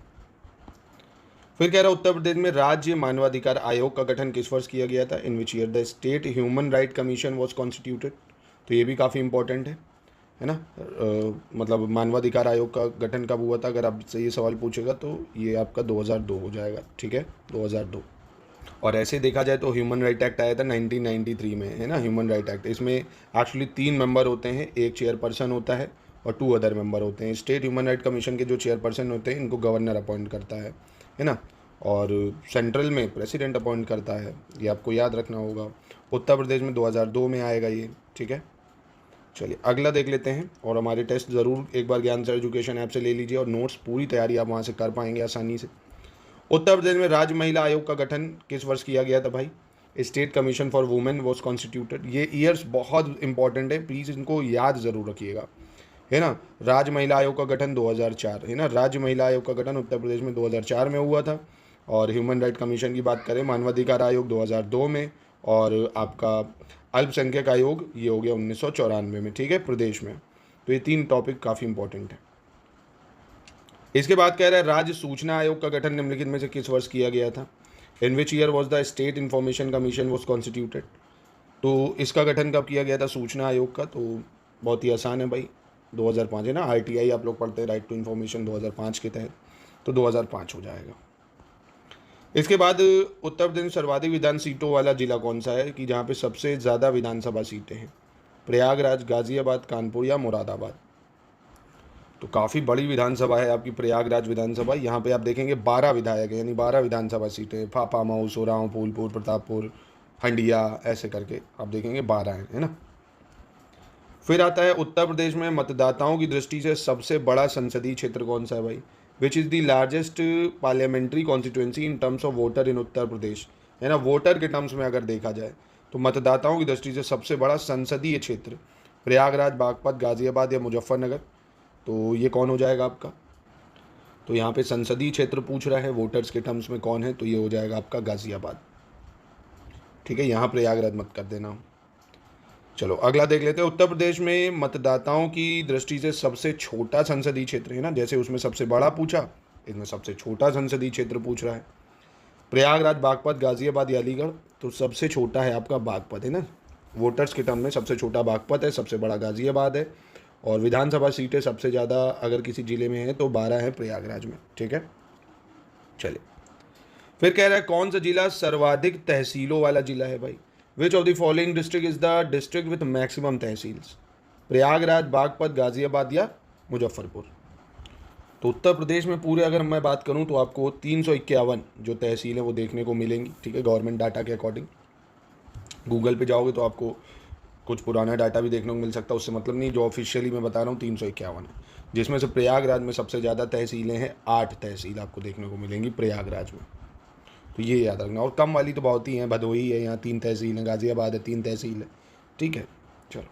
फिर कह रहा उत्तर प्रदेश में राज्य मानवाधिकार आयोग का गठन किस वर्ष किया गया था। In which year the state human right commission was constituted. तो ये भी काफ़ी इंपॉर्टेंट है ना। मतलब मानवाधिकार आयोग का गठन कब हुआ था, अगर आपसे ये सवाल पूछेगा तो ये आपका 2002 हो जाएगा। ठीक है, 2002। और ऐसे देखा जाए तो ह्यूमन राइट एक्ट आया था 1993 में, है ना। ह्यूमन राइट एक्ट, इसमें एक्चुअली 3 मेंबर होते हैं, एक चेयरपर्सन होता है और 2 अदर मेंबर होते हैं। स्टेट ह्यूमन राइट कमीशन के जो चेयरपर्सन होते हैं इनको गवर्नर अपॉइंट करता है ना। और सेंट्रल में प्रेसिडेंट अपॉइंट करता है, ये आपको याद रखना होगा। उत्तर प्रदेश में 2002 में आएगा ये। ठीक है, चलिए अगला देख लेते हैं। और हमारे टेस्ट ज़रूर एक बार ज्ञान सर एजुकेशन ऐप से ले लीजिए और नोट्स पूरी तैयारी आप वहाँ से कर पाएंगे आसानी से। उत्तर प्रदेश में राज्य महिला आयोग का गठन किस वर्ष किया गया था भाई। State commission for women was constituted. ये ईयर्स बहुत इंपॉर्टेंट है, प्लीज़ इनको याद ज़रूर रखिएगा, है ना। राज्य महिला आयोग का गठन 2004, है ना, राज्य महिला आयोग का गठन उत्तर प्रदेश में 2004 में हुआ था। और ह्यूमन राइट कमीशन की बात करें, मानवाधिकार आयोग 2002 में, और आपका अल्पसंख्यक आयोग ये हो गया 1994 में, ठीक है, प्रदेश में। तो ये 3 टॉपिक काफ़ी इंपॉर्टेंट है। इसके बाद कह रहा है राज्य सूचना आयोग का गठन निम्नलिखित में से किस वर्ष किया गया था। In which year was the state information commission was constituted. तो इसका गठन कब किया गया था सूचना आयोग का, तो बहुत ही आसान है भाई, 2005 है ना। RTI आप लोग पढ़ते हैं, राइट टू इन्फॉर्मेशन, 2005 के तहत, तो 2005 हो जाएगा। इसके बाद उत्तर प्रदेश में सर्वाधिक विधान सीटों वाला जिला कौन सा है, कि जहाँ पे सबसे ज़्यादा विधानसभा सीटें हैं। प्रयागराज, गाजियाबाद, कानपुर या मुरादाबाद। तो काफ़ी बड़ी विधानसभा है आपकी प्रयागराज विधानसभा। यहाँ पे आप देखेंगे 12 विधायक हैं, यानी 12 विधानसभा सीटें, फाफा, मऊ, सोराव, फूलपुर, प्रतापपुर, हंडिया, ऐसे करके आप देखेंगे 12 हैं, है ना। फिर आता है उत्तर प्रदेश में मतदाताओं की दृष्टि से सबसे बड़ा संसदीय क्षेत्र कौन सा है भाई। Which is the largest parliamentary constituency in terms of voter in Uttar Pradesh, है ना। वोटर के टर्म्स में अगर देखा जाए तो मतदाताओं की दृष्टि से सबसे बड़ा संसदीय क्षेत्र प्रयागराज, बागपत, गाजियाबाद या मुजफ्फरनगर। तो ये कौन हो जाएगा आपका, तो यहाँ पे संसदीय क्षेत्र पूछ रहा है वोटर्स के टर्म्स में कौन है, तो ये हो जाएगा आपका गाजियाबाद, ठीक है। यहाँ प्रयागराज मत कर देना। चलो अगला देख लेते हैं। उत्तर प्रदेश में मतदाताओं की दृष्टि से सबसे छोटा संसदीय क्षेत्र, है ना, जैसे उसमें सबसे बड़ा पूछा, इसमें सबसे छोटा संसदीय क्षेत्र पूछ रहा है। प्रयागराज, बागपत, गाजियाबाद या अलीगढ़। तो सबसे छोटा है आपका बागपत, है ना, वोटर्स के टर्म में सबसे छोटा बागपत है, सबसे बड़ा गाजियाबाद है। और विधानसभा सीटें सबसे ज़्यादा अगर किसी ज़िले में है तो 12 है प्रयागराज में, ठीक है। चलिए फिर कह रहा है कौन सा जिला सर्वाधिक तहसीलों वाला जिला है भाई। विच of the following district is the district with maximum tehsils. Prayagraj, Baghpat, Ghaziabad या मुजफ्फरपुर। तो उत्तर प्रदेश में पूरे अगर मैं बात करूं तो आपको 351 जो तहसील है वो देखने को मिलेंगी, ठीक है, गवर्नमेंट डाटा के अकॉर्डिंग। गूगल पे जाओगे तो आपको कुछ पुराना डाटा भी देखने को मिल सकता है, उससे मतलब नहीं, जो ऑफिशियली मैं बता रहा हूँ 351 है, जिसमें से प्रयागराज में सबसे ज़्यादा तहसीलें हैं, 8 तहसील आपको देखने को मिलेंगी प्रयागराज में, तो ये याद रखना। और कम वाली तो बहुत ही हैं, भदोही है, यहाँ 3 तहसील हैं, गाजियाबाद है 3 तहसील है, ठीक है। चलो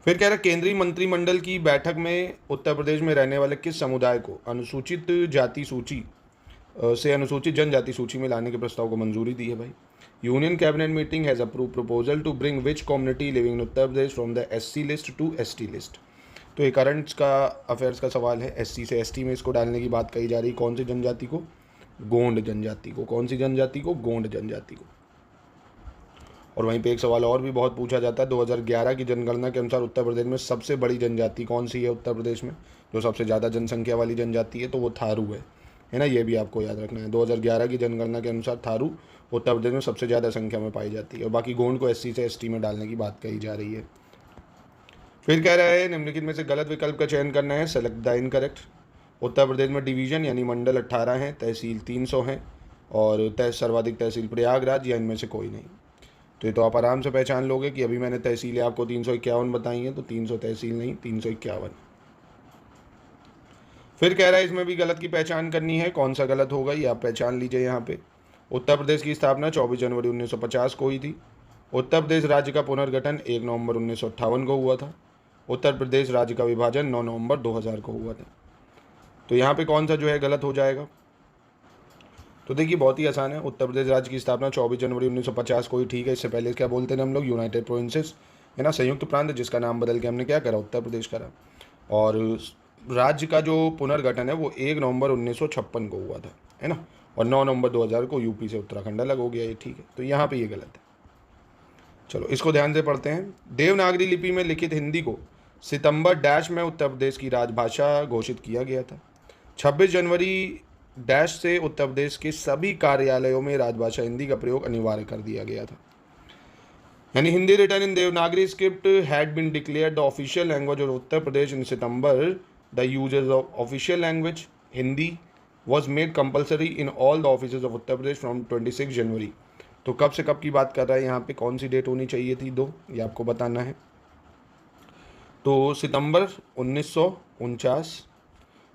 फिर कह रहा है केंद्रीय मंत्रिमंडल की बैठक में उत्तर प्रदेश में रहने वाले किस समुदाय को अनुसूचित जाति सूची से अनुसूचित जनजाति सूची में लाने के प्रस्ताव को मंजूरी दी है भाई। Union cabinet meeting has approve proposal to bring which community living in Uttar Pradesh from the SC list to ST list. तो ये करंट्स का अफेयर्स का सवाल है, SC से ST में इसको डालने की बात कही जा रही। कौन सी जनजाति को, गोंड जनजाति को। कौन सी जनजाति को, गोंड जनजाति को। और वहीं पे एक सवाल और भी बहुत पूछा जाता है, 2011 की जनगणना के अनुसार उत्तर प्रदेश में सबसे बड़ी जनजाति कौन सी है उत्तर प्रदेश में, जो सबसे ज़्यादा जनसंख्या वाली जनजाति है, तो वो थारू है ना, ये भी आपको याद रखना है। 2011 की जनगणना के अनुसार थारू उत्तर प्रदेश में सबसे ज़्यादा संख्या में पाई जाती है, और बाकी गोंड को SC से ST में डालने की बात कही जा रही है। फिर कह रहा है निम्नलिखित में से गलत विकल्प का चयन करना है, select the incorrect. Uttar Pradesh में डिवीज़न यानी मंडल 18 हैं, तहसील 300 हैं, और सर्वाधिक तहसील प्रयागराज, या इनमें से कोई नहीं। तो ये तो आप आराम से पहचान लोगे कि अभी मैंने तहसीलें आपको 351 बताई हैं, तो 300 तहसील नहीं, 351। फिर कह रहा है इसमें भी गलत की पहचान करनी है, कौन सा गलत होगा ये आप पहचान लीजिए यहाँ पे। उत्तर प्रदेश की स्थापना 24 जनवरी 1950 को हुई थी। उत्तर प्रदेश राज्य का पुनर्गठन 1 नवंबर 1958 को हुआ था। उत्तर प्रदेश राज्य का विभाजन 9 नवंबर 2000 को हुआ था। तो यहाँ पे कौन सा जो है गलत हो जाएगा, तो देखिए बहुत ही आसान है। उत्तर प्रदेश राज्य की स्थापना 24 जनवरी 1950 को ही, ठीक है। इससे पहले क्या बोलते थे हम लोग, यूनाइटेड प्रोविंसेस, है ना, संयुक्त प्रांत, जिसका नाम बदल के हमने क्या करा, उत्तर प्रदेश करा। और राज्य का जो पुनर्गठन है वो 1 नवंबर 1956 को हुआ था, है ना, और 9 नवंबर 2000 को यूपी से उत्तराखंड अलग हो गया, ये ठीक है। तो यहाँ पे ये गलत है। चलो इसको ध्यान से पढ़ते हैं। देवनागरी लिपि में लिखित हिंदी को सितंबर डैश में उत्तर प्रदेश की राजभाषा घोषित किया गया था। 26 जनवरी डैश से उत्तर प्रदेश के सभी कार्यालयों में राजभाषा हिंदी का प्रयोग अनिवार्य कर दिया गया था। यानी Hindi written in Devanagari script had been declared the official language of Uttar Pradesh in September. The uses of official language Hindi was made compulsory in all the offices of Uttar Pradesh from 26 January. तो कब से कब की बात कर रहा है यहाँ पे, कौन सी डेट होनी चाहिए थी, 2, ये आपको बताना है। तो सितंबर 1949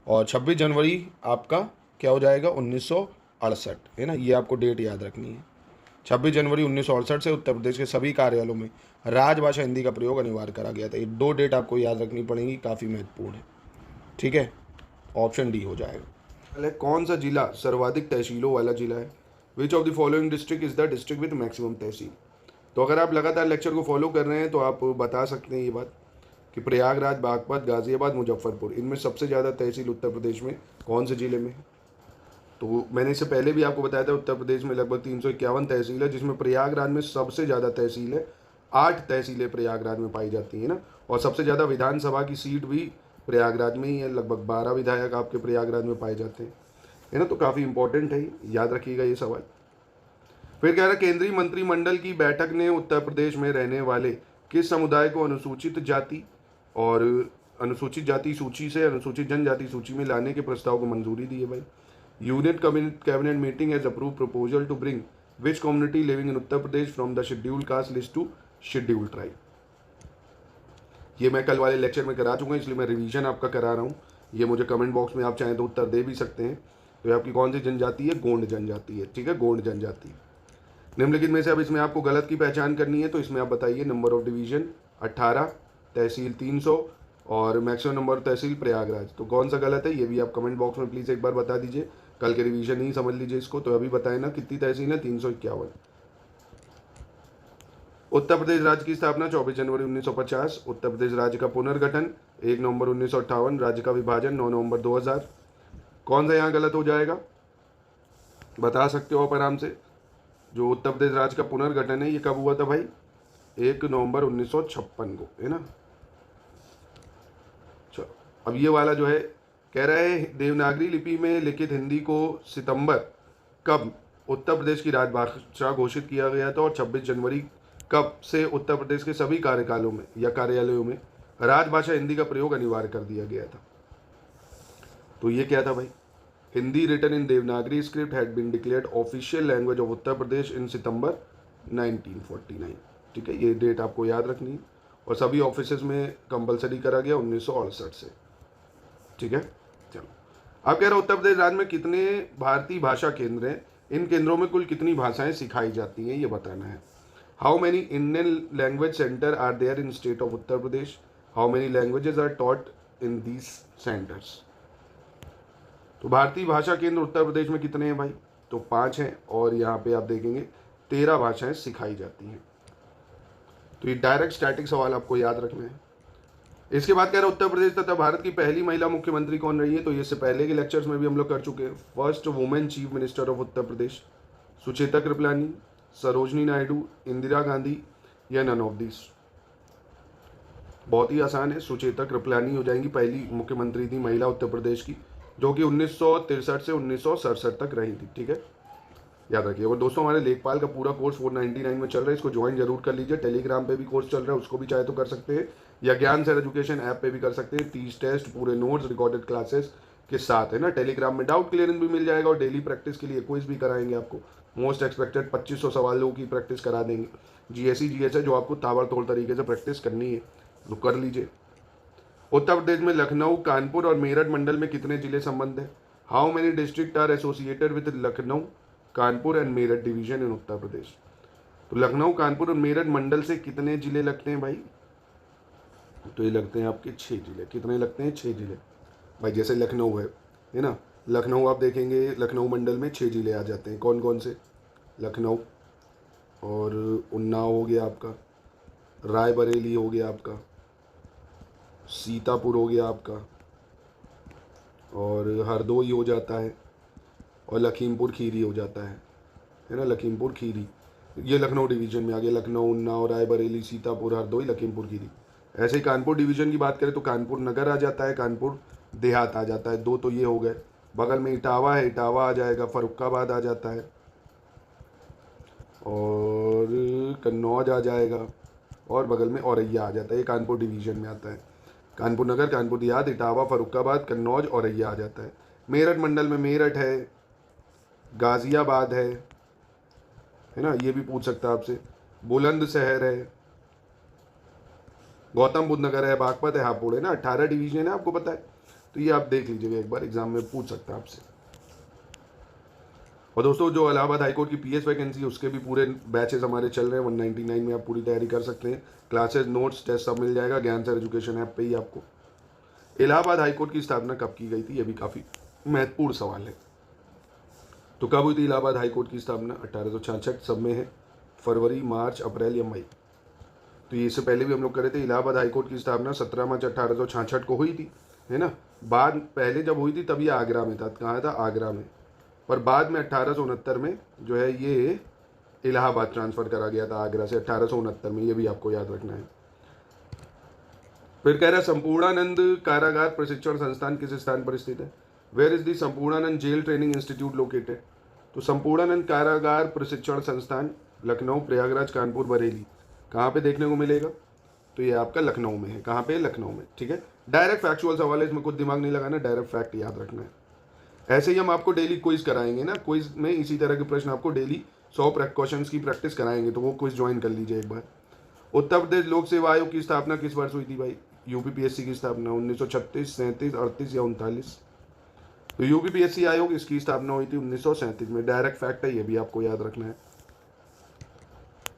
और 26 जनवरी आपका क्या हो जाएगा, 1968, है ना, ये आपको डेट याद रखनी है। 26 जनवरी 1968 से उत्तर प्रदेश के सभी कार्यालयों में राजभाषा हिंदी का प्रयोग अनिवार्य करा गया था। ये 2 डेट आपको याद रखनी पड़ेगी, काफ़ी महत्वपूर्ण है। ठीक है, ऑप्शन डी हो जाएगा। पहले कौन सा जिला सर्वाधिक तहसीलों वाला जिला है? Which of the following district is the district with maximum tehsil? तो अगर आप लगातार लेक्चर को फॉलो कर रहे हैं तो आप बता सकते हैं ये बात कि प्रयागराज, बागपत, गाजियाबाद, मुजफ्फरपुर, इनमें सबसे ज़्यादा तहसील उत्तर प्रदेश में कौन से ज़िले में है? तो मैंने इससे पहले भी आपको बताया था उत्तर प्रदेश में लगभग 351 तहसील है, जिसमें प्रयागराज में सबसे ज़्यादा तहसील है। 8 तहसीलें प्रयागराज में पाई जाती हैं ना, और सबसे ज़्यादा विधानसभा की सीट भी प्रयागराज में ही है। लगभग 12 विधायक आपके प्रयागराज में पाए जाते हैं, है ना। तो काफ़ी इंपॉर्टेंट है, याद रखिएगा ये सवाल। फिर कह रहा है केंद्रीय मंत्रिमंडल की बैठक ने उत्तर प्रदेश में रहने वाले किस समुदाय को अनुसूचित जाति और अनुसूचित जाति सूची से अनुसूचित जनजाति सूची में लाने के प्रस्ताव को मंजूरी दी है भाई? Union cabinet meeting has approve proposal to bring which community living in Uttar Pradesh from the scheduled caste list to scheduled tribe? ये मैं कल वाले लेक्चर में करा चुका, इसलिए मैं रिवीजन आपका करा रहा हूँ। ये मुझे कमेंट बॉक्स में आप चाहें तो उत्तर दे भी सकते हैं। तो ये आपकी कौन सी जनजाति है? गोंड जनजाति है। ठीक है, गोंड जनजाति। निम्नलिखित में से अब इसमें आपको गलत की पहचान करनी है, तो इसमें आप बताइए। नंबर ऑफ डिवीजन 18, तहसील 300 और मैक्सिमम नंबर तहसील प्रयागराज। तो कौन सा गलत है ये भी आप कमेंट बॉक्स में प्लीज़ एक बार बता दीजिए। कल के रिवीजन ही समझ लीजिए इसको। तो अभी बताए ना कितनी तहसील है? 351। उत्तर प्रदेश राज्य की स्थापना 24 जनवरी 1950। उत्तर प्रदेश राज्य का पुनर्गठन 1 नवंबर 1958। राज्य का विभाजन 9 नवंबर 2000। कौन सा यहाँ गलत हो जाएगा? बता सकते हो आप आराम से। जो उत्तर प्रदेश राज्य का पुनर्गठन है ये कब हुआ था भाई? 1 नवंबर 1956 को, है ना। चलो अब ये वाला जो है कह रहा है देवनागरी लिपि में लिखित हिंदी को सितंबर कब उत्तर प्रदेश की राजभाषा घोषित किया गया था, और 26 जनवरी कब से उत्तर प्रदेश के सभी कार्यकालों में या कार्यालयों में राजभाषा हिंदी का प्रयोग अनिवार्य कर दिया गया था? तो ये क्या था भाई? Hindi written in Devanagari script had been declared official language of Uttar Pradesh in September 1949। ठीक है, ये डेट आपको याद रखनी है। और सभी ऑफिसेज में कंपलसरी करा गया 1968 से। ठीक है, चलो आप कह रहे हो उत्तर प्रदेश राज्य में कितने भारतीय भाषा केंद्र हैं? इन केंद्रों में कुल कितनी भाषाएं सिखाई जाती हैं ये बताना है। How many Indian language centre are there in state of Uttar Pradesh? How many languages are taught in these centres? तो भारतीय भाषा केंद्र उत्तर प्रदेश में कितने हैं भाई? तो 5 हैं, और यहाँ पे आप देखेंगे 13 भाषाएं सिखाई जाती हैं। तो ये डायरेक्ट स्टैटिक सवाल आपको याद रखना है। इसके बाद कह रहे उत्तर प्रदेश तथा भारत की पहली महिला मुख्यमंत्री कौन रही है? तो इससे पहले के लेक्चर्स में भी हम लोग कर चुके हैं। First women chief minister of Uttar Pradesh, Sucheta Kripalani, Sarojini Naidu, Indira Gandhi, या नन ऑफ दिस? बहुत ही आसान है, सुचेता कृपलानी हो जाएंगी। पहली मुख्यमंत्री थी महिला उत्तर प्रदेश की, जो कि 1963 से 1967 तक रही थी। ठीक है, याद रखिए। और दोस्तों हमारे लेखपाल का पूरा कोर्स 499 में चल रहा है, इसको ज्वाइन जरूर कर लीजिए। टेलीग्राम पे भी कोर्स चल रहा है, उसको भी चाहे तो कर सकते हैं, या ज्ञान सर एजुकेशन ऐप पे भी कर सकते हैं। 30 टेस्ट, पूरे नोट्स, रिकॉर्डेड क्लासेस के साथ, है ना। टेलीग्राम में डाउट क्लियरेंस भी मिल जाएगा, और डेली प्रैक्टिस के लिए क्विज भी कराएंगे आपको। मोस्ट एक्सपेक्टेड 2500 सवालों की प्रैक्टिस करा देंगे। जीएसई जीएस है जो आपको ताबड़तोड़ तरीके से प्रैक्टिस करनी है, तो कर लीजिए। उत्तर प्रदेश में लखनऊ, कानपुर और मेरठ मंडल में कितने जिले संबंध है? How many district are associated with Lucknow, Kanpur and Meerut division in Uttar Pradesh? तो लखनऊ, कानपुर और मेरठ मंडल से कितने जिले लगते हैं भाई? तो ये लगते हैं आपके 6 जिले। कितने लगते हैं? 6 जिले भाई। जैसे लखनऊ है ना, लखनऊ आप देखेंगे लखनऊ मंडल में 6 जिले आ जाते हैं। कौन कौन से? लखनऊ, और उन्नाव हो गया आपका, रायबरेली हो गया आपका, सीतापुर हो गया आपका, और हरदोई हो जाता है, और लखीमपुर खीरी हो जाता है ना। लखीमपुर खीरी ये लखनऊ डिवीजन में आ गया। लखनऊ, उन्नाव, रायबरेली, सीतापुर, हरदोई, लखीमपुर खीरी। ऐसे ही कानपुर डिवीजन की बात करें तो कानपुर नगर आ जाता है, कानपुर देहात आ जाता है। 2 तो ये हो गए। बगल में इटावा है, इटावा आ जाएगा, फर्रुखाबाद आ जाता है, और कन्नौज आ जाएगा, और बगल में औरैया आ जाता है। ये कानपुर डिवीजन में आता है। कानपुर नगर, कानपुर देहात, इटावा, फर्रुखाबाद, कन्नौज, औरैया आ जाता है। मेरठ मंडल में मेरठ है, गाजियाबाद है ना, ये भी पूछ सकता है आपसे। बुलंदशहर है, गौतम बुद्ध नगर है, बागपत है, हापुड़ है ना। 18 डिवीजन है, आपको पता है। तो ये आप देख लीजिएगा एक बार, एग्जाम में पूछ सकता है आपसे। और दोस्तों जो इलाहाबाद हाईकोर्ट की पीएस वैकेंसी है उसके भी पूरे बैचेस हमारे चल रहे हैं, 199 में आप पूरी तैयारी कर सकते हैं। क्लासेस, नोट्स, टेस्ट सब मिल जाएगा ज्ञान सर एजुकेशन ऐप पे ही आपको। इलाहाबाद हाईकोर्ट की स्थापना कब की गई थी, ये भी काफ़ी महत्वपूर्ण सवाल है। तो कब हुई थी इलाहाबाद हाईकोर्ट की स्थापना? 1866। सब में है फरवरी, मार्च, अप्रैल या मई। तो ये इससे पहले भी हम लोग करे थे। इलाहाबाद हाईकोर्ट की स्थापना 17 मार्च 1866 को हुई थी, है ना। बाद पहले जब हुई थी तब ये आगरा में था। कहाँ था? आगरा में। पर बाद में 1869 में जो है ये इलाहाबाद ट्रांसफ़र करा गया था आगरा से, 1869 में। ये भी आपको याद रखना है। फिर कह रहा है संपूर्णानंद कारागार प्रशिक्षण संस्थान किस स्थान पर स्थित है? Where is the Sampurnanand jail training institute located? तो संपूर्णानंद कारागार प्रशिक्षण संस्थान लखनऊ, प्रयागराज, कानपुर, बरेली, कहाँ पे देखने को मिलेगा? तो ये आपका लखनऊ में है। कहाँ पे? लखनऊ में। ठीक है, डायरेक्ट फैक्चुअल सवाल है, इसमें कुछ दिमाग नहीं लगाना, डायरेक्ट फैक्ट याद रखना है। ऐसे ही हम आपको डेली क्विज कराएंगे ना, क्विज में इसी तरह के प्रश्न आपको डेली 100 क्वेश्चंस की प्रैक्टिस कराएंगे, तो वो क्विज ज्वाइन कर लीजिए एक बार। उत्तर प्रदेश लोक सेवा आयोग की स्थापना किस वर्ष हुई थी भाई? यूपीपीएससी की स्थापना 1936, 37, 38 या 39? तो यूपीपीएससी आयोग इसकी स्थापना हुई थी 1937 में। डायरेक्ट फैक्ट है, ये भी आपको याद रखना है।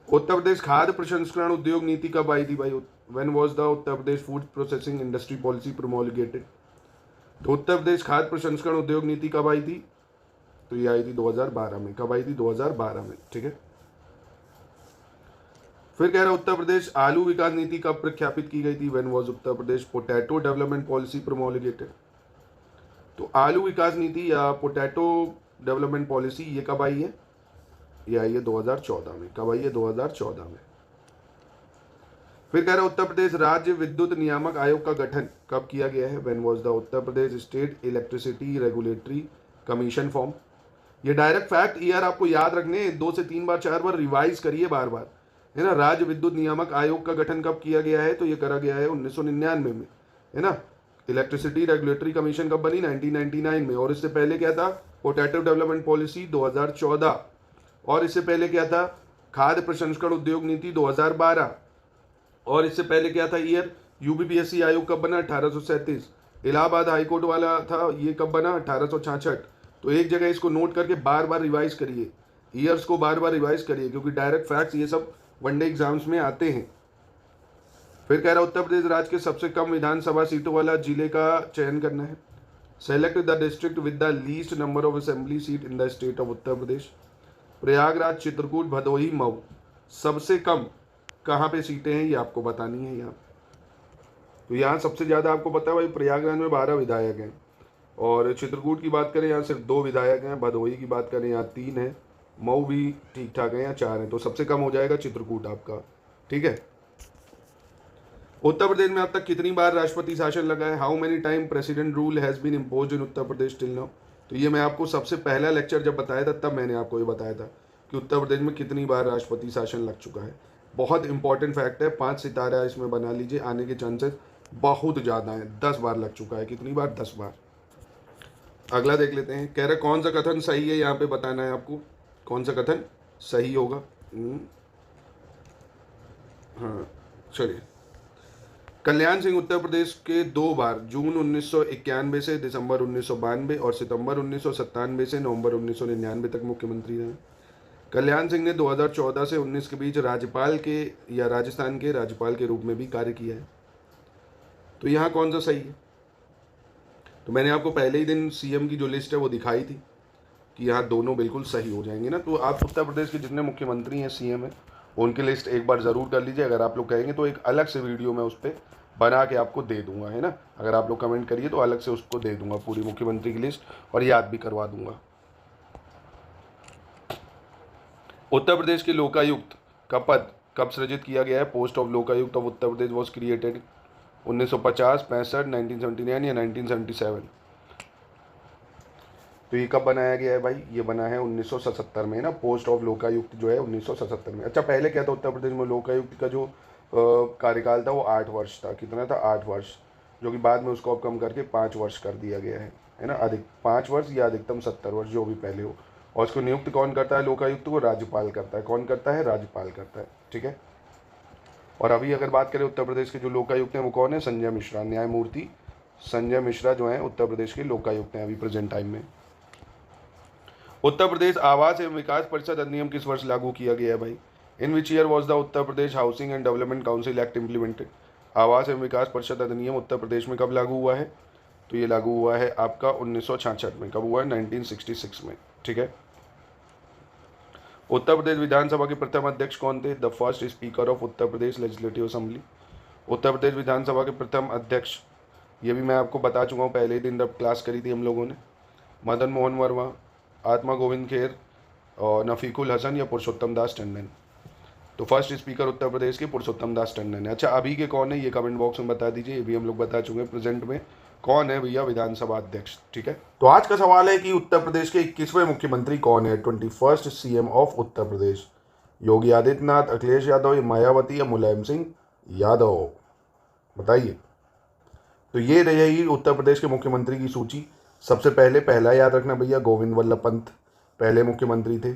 उत्तर प्रदेश खाद्य प्रसंस्करण उद्योग नीति कब आई थी भाई? When was the Uttar Pradesh food processing industry policy promulgated? तो उत्तर प्रदेश खाद्य प्रसंस्करण उद्योग नीति कब आई थी? तो ये आई थी 2012 में। कब आई थी? 2012 में। ठीक है, फिर कह रहा है उत्तर प्रदेश आलू विकास नीति कब प्रख्यापित की गई थी? When was Uttar Pradesh potato development policy promulgated? तो आलू विकास नीति या पोटैटो डेवलपमेंट पॉलिसी ये कब आई है? ये आई है 2014 में। कब आई है? 2014 में। फिर कह रहा है उत्तर प्रदेश राज्य विद्युत नियामक आयोग का गठन कब किया गया है? When was the Uttar Pradesh state electricity regulatory commission form? ये डायरेक्ट फैक्ट ईयर आपको याद रखने, 2 से 3 बार 4 बार रिवाइज करिए बार बार, है ना। राज्य विद्युत नियामक आयोग का गठन कब किया गया है? तो ये करा गया है 1999 में, है ना। इलेक्ट्रिसिटी रेगुलेटरी कमीशन कब बनी? 1999 में। और इससे पहले क्या था? Potato development policy 2014। और इससे पहले क्या था? खाद्य प्रसंस्करण उद्योग नीति 2012। और इससे पहले क्या था ईयर? यूपीपीएससी आयोग कब बना? 1837। इलाहाबाद हाईकोर्ट वाला था, ये कब बना? 1866। तो एक जगह इसको नोट करके बार बार रिवाइज करिए, ईयर्स को बार बार रिवाइज करिए, क्योंकि डायरेक्ट फैक्ट्स ये सब वनडे एग्जाम्स में आते हैं। फिर कह रहा उत्तर प्रदेश राज्य के सबसे कम विधानसभा सीटों वाला जिले का चयन करना है। Select the district with the least number of assembly seat in the state of Uttar Pradesh. Prayagraj, Chitrakoot, Bhadohi, Mau, सबसे कम कहाँ पे सीटें हैं ये आपको बतानी है यहाँ। तो यहाँ सबसे ज़्यादा आपको पता है भाई प्रयागराज में 12 विधायक हैं, और चित्रकूट की बात करें यहाँ सिर्फ 2 विधायक हैं, भदोही की बात करें यहाँ 3 हैं, मऊ भी ठीक ठाक है यहाँ 4 हैं। तो सबसे कम हो जाएगा चित्रकूट आपका। ठीक है, उत्तर प्रदेश में अब तक कितनी बार राष्ट्रपति शासन लगा है? How many time president rule has been imposed in Uttar Pradesh till now? तो ये मैं आपको सबसे पहला लेक्चर जब बताया था तब मैंने आपको ये बताया था कि उत्तर प्रदेश में कितनी बार राष्ट्रपति शासन लग चुका है। बहुत इंपॉर्टेंट फैक्ट है, 5 सितारा इसमें बना लीजिए, आने के चांसेस बहुत ज़्यादा हैं। 10 बार लग चुका है। कितनी बार? 10 बार। अगला देख लेते हैं। कह रहे कौन सा कथन सही है, यहाँ पे बताना है आपको कौन सा कथन सही होगा। हाँ चलिए, कल्याण सिंह उत्तर प्रदेश के 2 बार जून 1991 से दिसंबर 1992 और सितंबर 1997 से नवंबर 1999 तक मुख्यमंत्री रहे। कल्याण सिंह ने 2014 से 19 के बीच राज्यपाल के या राजस्थान के राज्यपाल के रूप में भी कार्य किया है। तो यहाँ कौन सा सही है? तो मैंने आपको पहले ही दिन सीएम की जो लिस्ट है वो दिखाई थी कि यहाँ दोनों बिल्कुल सही हो जाएंगे ना। तो आप उत्तर प्रदेश के जितने मुख्यमंत्री हैं, सीएम हैं, उनकी लिस्ट एक बार ज़रूर कर लीजिए। अगर आप लोग कहेंगे तो एक अलग से वीडियो मैं उस पर बना के आपको दे दूंगा, है ना। अगर आप लोग कमेंट करिए तो अलग से उसको दे दूंगा पूरी मुख्यमंत्री की लिस्ट, और याद भी करवा दूंगा। उत्तर प्रदेश के लोकायुक्त का पद कब सृजित किया गया है? Post of Lokayukta of Uttar Pradesh was created 1950, 65, 1979 या 1977? तो ये कब बनाया गया है भाई? ये बना है 1977 में ना। पोस्ट ऑफ लोकायुक्त जो है 1977 में। अच्छा, पहले क्या था उत्तर प्रदेश में? लोकायुक्त का जो कार्यकाल था वो 8 वर्ष था। कितना था? 8 वर्ष, जो कि बाद में उसको अब कम करके 5 वर्ष कर दिया गया है ना। अधिक 5 वर्ष या अधिकतम 70 वर्ष, जो भी पहले हो। और उसको नियुक्त कौन करता है? लोकायुक्त को राज्यपाल करता है। कौन करता है? राज्यपाल करता है। ठीक है, और अभी अगर बात करें उत्तर प्रदेश के जो लोकायुक्त हैं वो कौन है? संजय मिश्रा, न्यायमूर्ति संजय मिश्रा जो है उत्तर प्रदेश के लोकायुक्त हैं अभी प्रेजेंट टाइम में। उत्तर प्रदेश आवास एवं विकास परिषद अधिनियम किस वर्ष लागू किया गया है भाई? In which year was the Uttar Pradesh housing and development council act implemented? आवास एवं विकास परिषद अधिनियम उत्तर प्रदेश में कब लागू हुआ है? तो ये लागू हुआ है आपका 1966 में। कब हुआ है? 1966 में। ठीक है। उत्तर प्रदेश विधानसभा के प्रथम अध्यक्ष कौन थे? The first speaker of Uttar Pradesh legislative assembly. Uttar Pradesh विधानसभा के प्रथम अध्यक्ष, ये भी मैं आपको बता चुका हूँ, पहले ही दिन जब क्लास करी थी हम लोगों ने। मदन मोहन वर्मा, आत्मा गोविंद खेर और नफीकुल हसन या पुरुषोत्तम दास टंडन? तो फर्स्ट स्पीकर उत्तर प्रदेश के पुरुषोत्तम दास टंडन है। अच्छा, अभी के कौन है ये कमेंट बॉक्स में बता दीजिए। ये भी हम लोग बता चुके हैं प्रेजेंट में कौन है भैया विधानसभा अध्यक्ष। ठीक है। तो आज का सवाल है कि उत्तर प्रदेश के 21वें मुख्यमंत्री कौन है? 21st सीएम ऑफ उत्तर प्रदेश। योगी आदित्यनाथ, अखिलेश यादव या मायावती या मुलायम सिंह यादव? बताइए। तो ये रही उत्तर प्रदेश के मुख्यमंत्री की सूची। सबसे पहले पहला याद रखना भैया, गोविंद वल्लभ पंत पहले मुख्यमंत्री थे।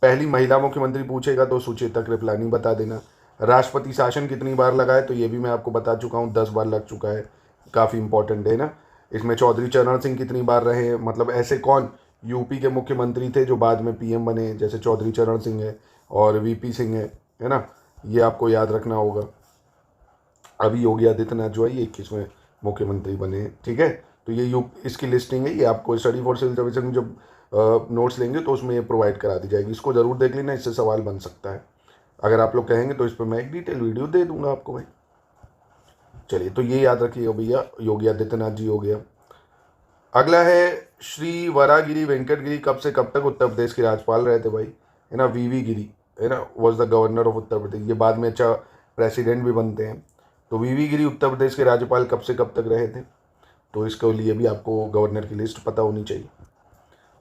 पहली महिला मुख्यमंत्री पूछेगा तो सुचेता कृपलानी बता देना। राष्ट्रपति शासन कितनी बार लगा है? तो ये भी मैं आपको बता चुका हूँ, 10 बार लग चुका है। काफ़ी इंपॉर्टेंट है ना। इसमें चौधरी चरण सिंह कितनी बार रहे हैं? मतलब ऐसे कौन यूपी के मुख्यमंत्री थे जो बाद में पीएम बने? जैसे चौधरी चरण सिंह है और वीपी सिंह है ना। ये आपको याद रखना होगा। अभी योगी आदित्यनाथ जो है ये 21वें मुख्यमंत्री बने हैं। ठीक है। तो ये इसकी लिस्टिंग है, ये आपको स्टडी फॉर सिविल सर्विस में जब नोट्स लेंगे तो उसमें ये प्रोवाइड करा दी जाएगी। इसको ज़रूर देख लेना, इससे सवाल बन सकता है। अगर आप लोग कहेंगे तो इस पर मैं एक डिटेल वीडियो दे दूंगा आपको भाई। चलिए, तो ये याद रखिएगा भैया, योगी आदित्यनाथ जी हो गया। अगला है श्री वरागिरी वेंकटगिरी कब से कब तक उत्तर प्रदेश के राज्यपाल रहे थे भाई? है ना। वीवी गिरी है ना, was the governor of Uttar Pradesh. ये बाद में अच्छा प्रेसिडेंट भी बनते हैं। तो वीवी गिरी उत्तर प्रदेश के राज्यपाल कब से कब तक रहे थे? तो इसके लिए भी आपको गवर्नर की लिस्ट पता होनी चाहिए।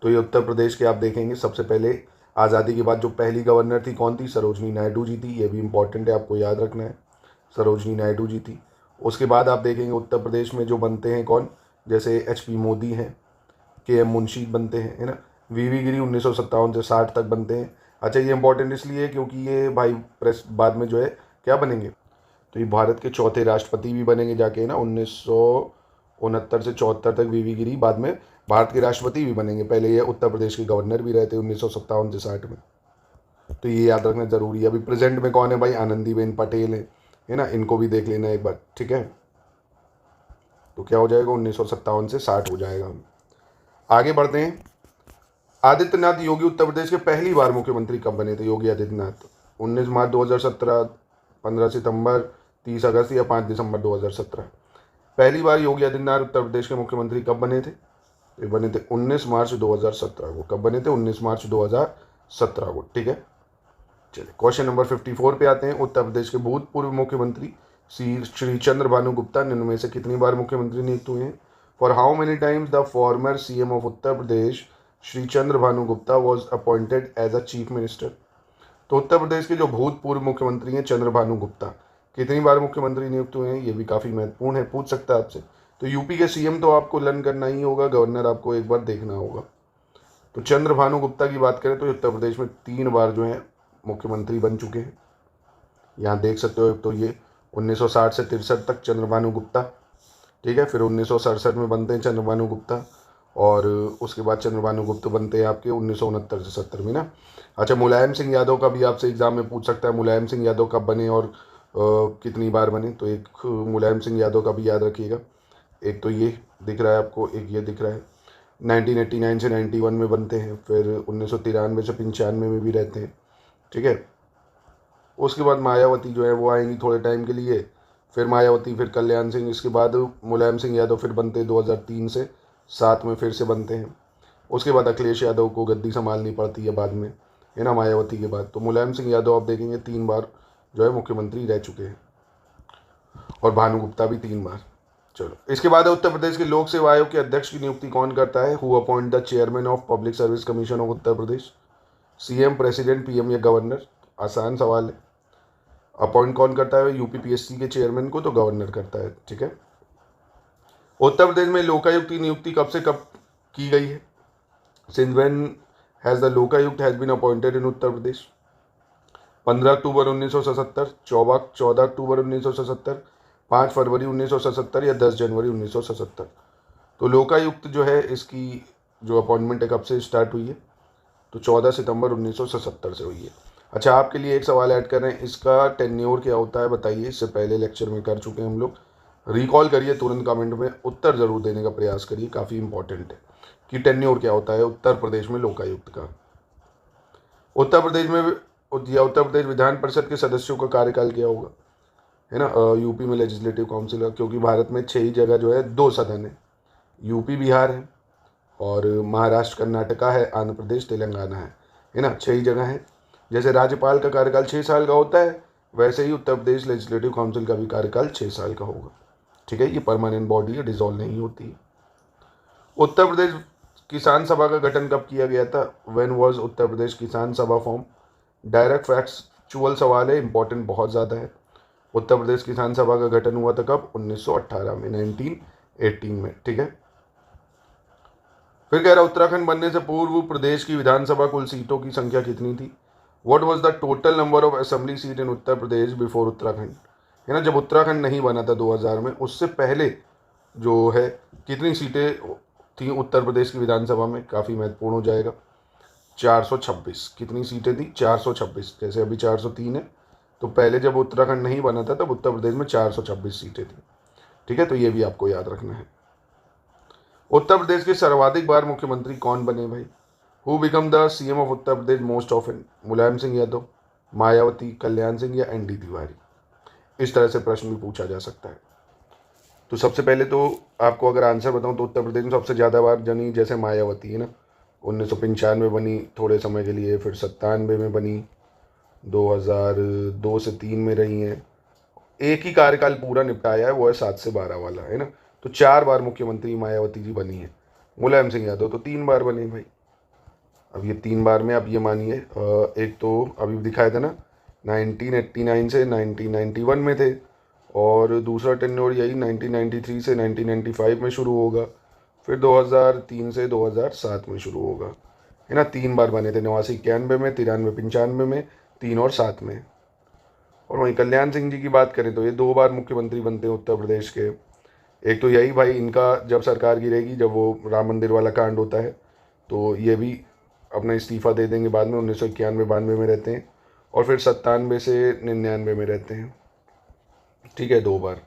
तो ये उत्तर प्रदेश के आप देखेंगे, सबसे पहले आज़ादी के बाद जो पहली गवर्नर थी कौन थी? सरोजनी नायडू जी थी। ये भी इंपॉर्टेंट है, आपको याद रखना है, सरोजनी नायडू जी थी। उसके बाद आप देखेंगे उत्तर प्रदेश में जो बनते हैं कौन? जैसे HP मोदी हैं, KM मुंशी बनते हैं, है ना। वीवी गिरी 1957 से 60 तक बनते हैं। अच्छा, ये इंपॉर्टेंट इसलिए क्योंकि ये भाई प्रेस बाद में जो है क्या बनेंगे? तो ये भारत के चौथे राष्ट्रपति भी बनेंगे जाके, ना। 1969 से 74 तक वीवी गिरी बाद में भारत के राष्ट्रपति भी बनेंगे। पहले ये उत्तर प्रदेश के गवर्नर भी रहते 1957 से 60 में। तो ये याद रखना जरूरी है। अभी प्रेजेंट में कौन है भाई? आनंदीबेन पटेल है ना। इनको भी देख लेना एक बार। ठीक है। तो क्या हो जाएगा? 1957 से 60 हो जाएगा। आगे बढ़ते हैं। आदित्यनाथ योगी उत्तर प्रदेश के पहली बार मुख्यमंत्री कब बने थे? योगी आदित्यनाथ 19 मार्च 2017, 15 सितंबर, 30 अगस्त या 5 दिसंबर 2017? पहली बार योगी आदित्यनाथ उत्तर प्रदेश के मुख्यमंत्री कब बने थे? ये बने थे 19 मार्च 2017 को। कब बने थे? 19 मार्च 2017 को। ठीक है। चलिए, क्वेश्चन नंबर 54 पे आते हैं। उत्तर प्रदेश के भूतपूर्व मुख्यमंत्री श्री चंद्र भानु गुप्ता निम्न में से कितनी बार मुख्यमंत्री नियुक्त हुए हैं? For how many times the former CM of Uttar Pradesh Shri Chandra Bhanu Gupta was appointed as a chief minister? तो उत्तर प्रदेश के जो भूतपूर्व मुख्यमंत्री हैं चंद्र भानु गुप्ता, कितनी बार मुख्यमंत्री नियुक्त हुए हैं? ये भी काफ़ी महत्वपूर्ण है, पूछ सकता है आपसे। तो यूपी के CM तो आपको लर्न करना ही होगा, गवर्नर आपको एक बार देखना होगा। तो चंद्र भानु गुप्ता की बात करें तो उत्तर प्रदेश में 3 बार जो है मुख्यमंत्री बन चुके हैं। यहाँ देख सकते हो। तो ये 1960 से 63 तक चंद्र भानु गुप्ता। ठीक है। फिर 1967 में बनते हैं चंद्र भानु गुप्ता, और उसके बाद चंद्र भानु गुप्ता बनते हैं आपके 1969 से 70 में, ना। अच्छा, मुलायम सिंह यादव का भी आपसे एग्जाम में पूछ सकता है। मुलायम सिंह यादव कब बने और कितनी बार बने? तो एक मुलायम सिंह यादव का भी याद रखिएगा। एक तो ये दिख रहा है आपको, एक ये दिख रहा है। 1989 से 91 में बनते हैं। फिर 1993 से 95 में भी रहते हैं। ठीक है। उसके बाद मायावती जो है वो आएंगी थोड़े टाइम के लिए। फिर मायावती, फिर कल्याण सिंह, इसके बाद मुलायम सिंह यादव फिर बनते 2003 से 7 में फिर से बनते हैं। उसके बाद अखिलेश यादव को गद्दी संभालनी पड़ती है बाद में, है ना, मायावती के बाद। तो मुलायम सिंह यादव आप देखेंगे 3 बार जो है मुख्यमंत्री रह चुके हैं, और भानु गुप्ता भी 3 बार। चलो, इसके बाद उत्तर प्रदेश के लोक सेवा आयोग के अध्यक्ष की नियुक्ति कौन करता है? Who appoint the chairman of public service commission of Uttar Pradesh? CM, president, PM या गवर्नर? आसान सवाल है। अपॉइंट कौन करता है? UPPSC के चेयरमैन को तो गवर्नर करता है। ठीक है। उत्तर प्रदेश में लोकायुक्त की नियुक्ति कब से कब की गई है? Since when has the Lokayukta has been appointed in Uttar Pradesh? 15 October 1977, 14 October 1977, 5 February 1977 या 10 जनवरी 1977? तो लोकायुक्त जो है इसकी जो अपॉइंटमेंट है कब से स्टार्ट हुई है? तो 14 सितंबर 1977 से हुई है। अच्छा, आपके लिए एक सवाल ऐड कर रहे हैं, इसका टेन्योर क्या होता है बताइए। इससे पहले लेक्चर में कर चुके हैं हम लोग, रिकॉल करिए तुरंत, कमेंट में उत्तर ज़रूर देने का प्रयास करिए, काफ़ी इंपॉर्टेंट है कि टेन्योर क्या होता है उत्तर प्रदेश में लोकायुक्त का। उत्तर प्रदेश में या उत्तर प्रदेश विधान परिषद के सदस्यों का कार्यकाल क्या होगा, है ना। यूपी में लेजिस्लेटिव काउंसिल है, क्योंकि भारत में 6 ही जगह जो है 2 सदन है, यूपी बिहार है और महाराष्ट्र कर्नाटका है, आंध्र प्रदेश तेलंगाना है ना, 6 ही जगह है। जैसे राज्यपाल का कार्यकाल 6 साल का होता है, वैसे ही उत्तर प्रदेश लेजिस्लेटिव काउंसिल का भी कार्यकाल 6 साल का होगा। ठीक है, ये परमानेंट बॉडी है, डिसॉल्व नहीं होती है। उत्तर प्रदेश किसान सभा का गठन कब किया गया था? व्हेन वाज उत्तर प्रदेश किसान सभा फॉर्म? डायरेक्ट फैक्चुअल सवाल है, इंपॉर्टेंट बहुत ज़्यादा है। उत्तर प्रदेश किसान सभा का गठन हुआ था कब? 1918 में, 1918 में। ठीक है, फिर कह रहा उत्तराखंड बनने से पूर्व प्रदेश की विधानसभा कुल सीटों की संख्या कितनी थी? What was the total number of assembly seat in Uttar Pradesh before Uttarakhand, है ना। जब उत्तराखंड नहीं बना था 2000 में, उससे पहले जो है कितनी सीटें थी उत्तर प्रदेश की विधानसभा में? काफ़ी महत्वपूर्ण हो जाएगा। 426। कितनी सीटें थी? 426। जैसे अभी 403 है, तो पहले जब उत्तराखंड नहीं बना था तब उत्तर प्रदेश में 426 सीटें थी। ठीक है, तो ये भी आपको याद रखना है। उत्तर प्रदेश के सर्वाधिक बार मुख्यमंत्री कौन बने भाई? Who become the CM of Uttar Pradesh most often? Mulayam Singh Yadav, Mayawati, Kalyan Singh या एनडी तिवारी? इस तरह से प्रश्न भी पूछा जा सकता है। तो सबसे पहले तो आपको अगर आंसर बताऊं तो उत्तर प्रदेश में सबसे ज़्यादा बार जनी जैसे मायावती है ना, 1995 में बनी थोड़े समय के लिए, फिर 97 में बनी, 2002 से 3 में रही हैं, एक ही कार्यकाल पूरा निपटाया है, वो है 7 से 12 वाला, है ना। तो 4 बार मुख्यमंत्री मायावती जी बनी है। मुलायम सिंह यादव तो 3 बार बने भाई। अब ये 3 बार में आप ये मानिए, एक तो अभी दिखाया था ना, 1989 से 1991 में थे, और दूसरा टेन्योर यही 1993 से 1995 में शुरू होगा, फिर 2003 से 2007 में शुरू होगा, है ना। 3 बार बने थे, 89 91 में, 93 95 में, 3 और 7 में। और वहीं कल्याण सिंह जी की बात करें तो ये 2 बार मुख्यमंत्री बनते हैं उत्तर प्रदेश के। एक तो यही भाई, इनका जब सरकार गिरेगी, जब वो राम मंदिर वाला कांड होता है, तो ये भी अपना इस्तीफा दे देंगे बाद में, 1991 92 में रहते हैं, और फिर 97 से 99 में रहते हैं। ठीक है, 2 बार।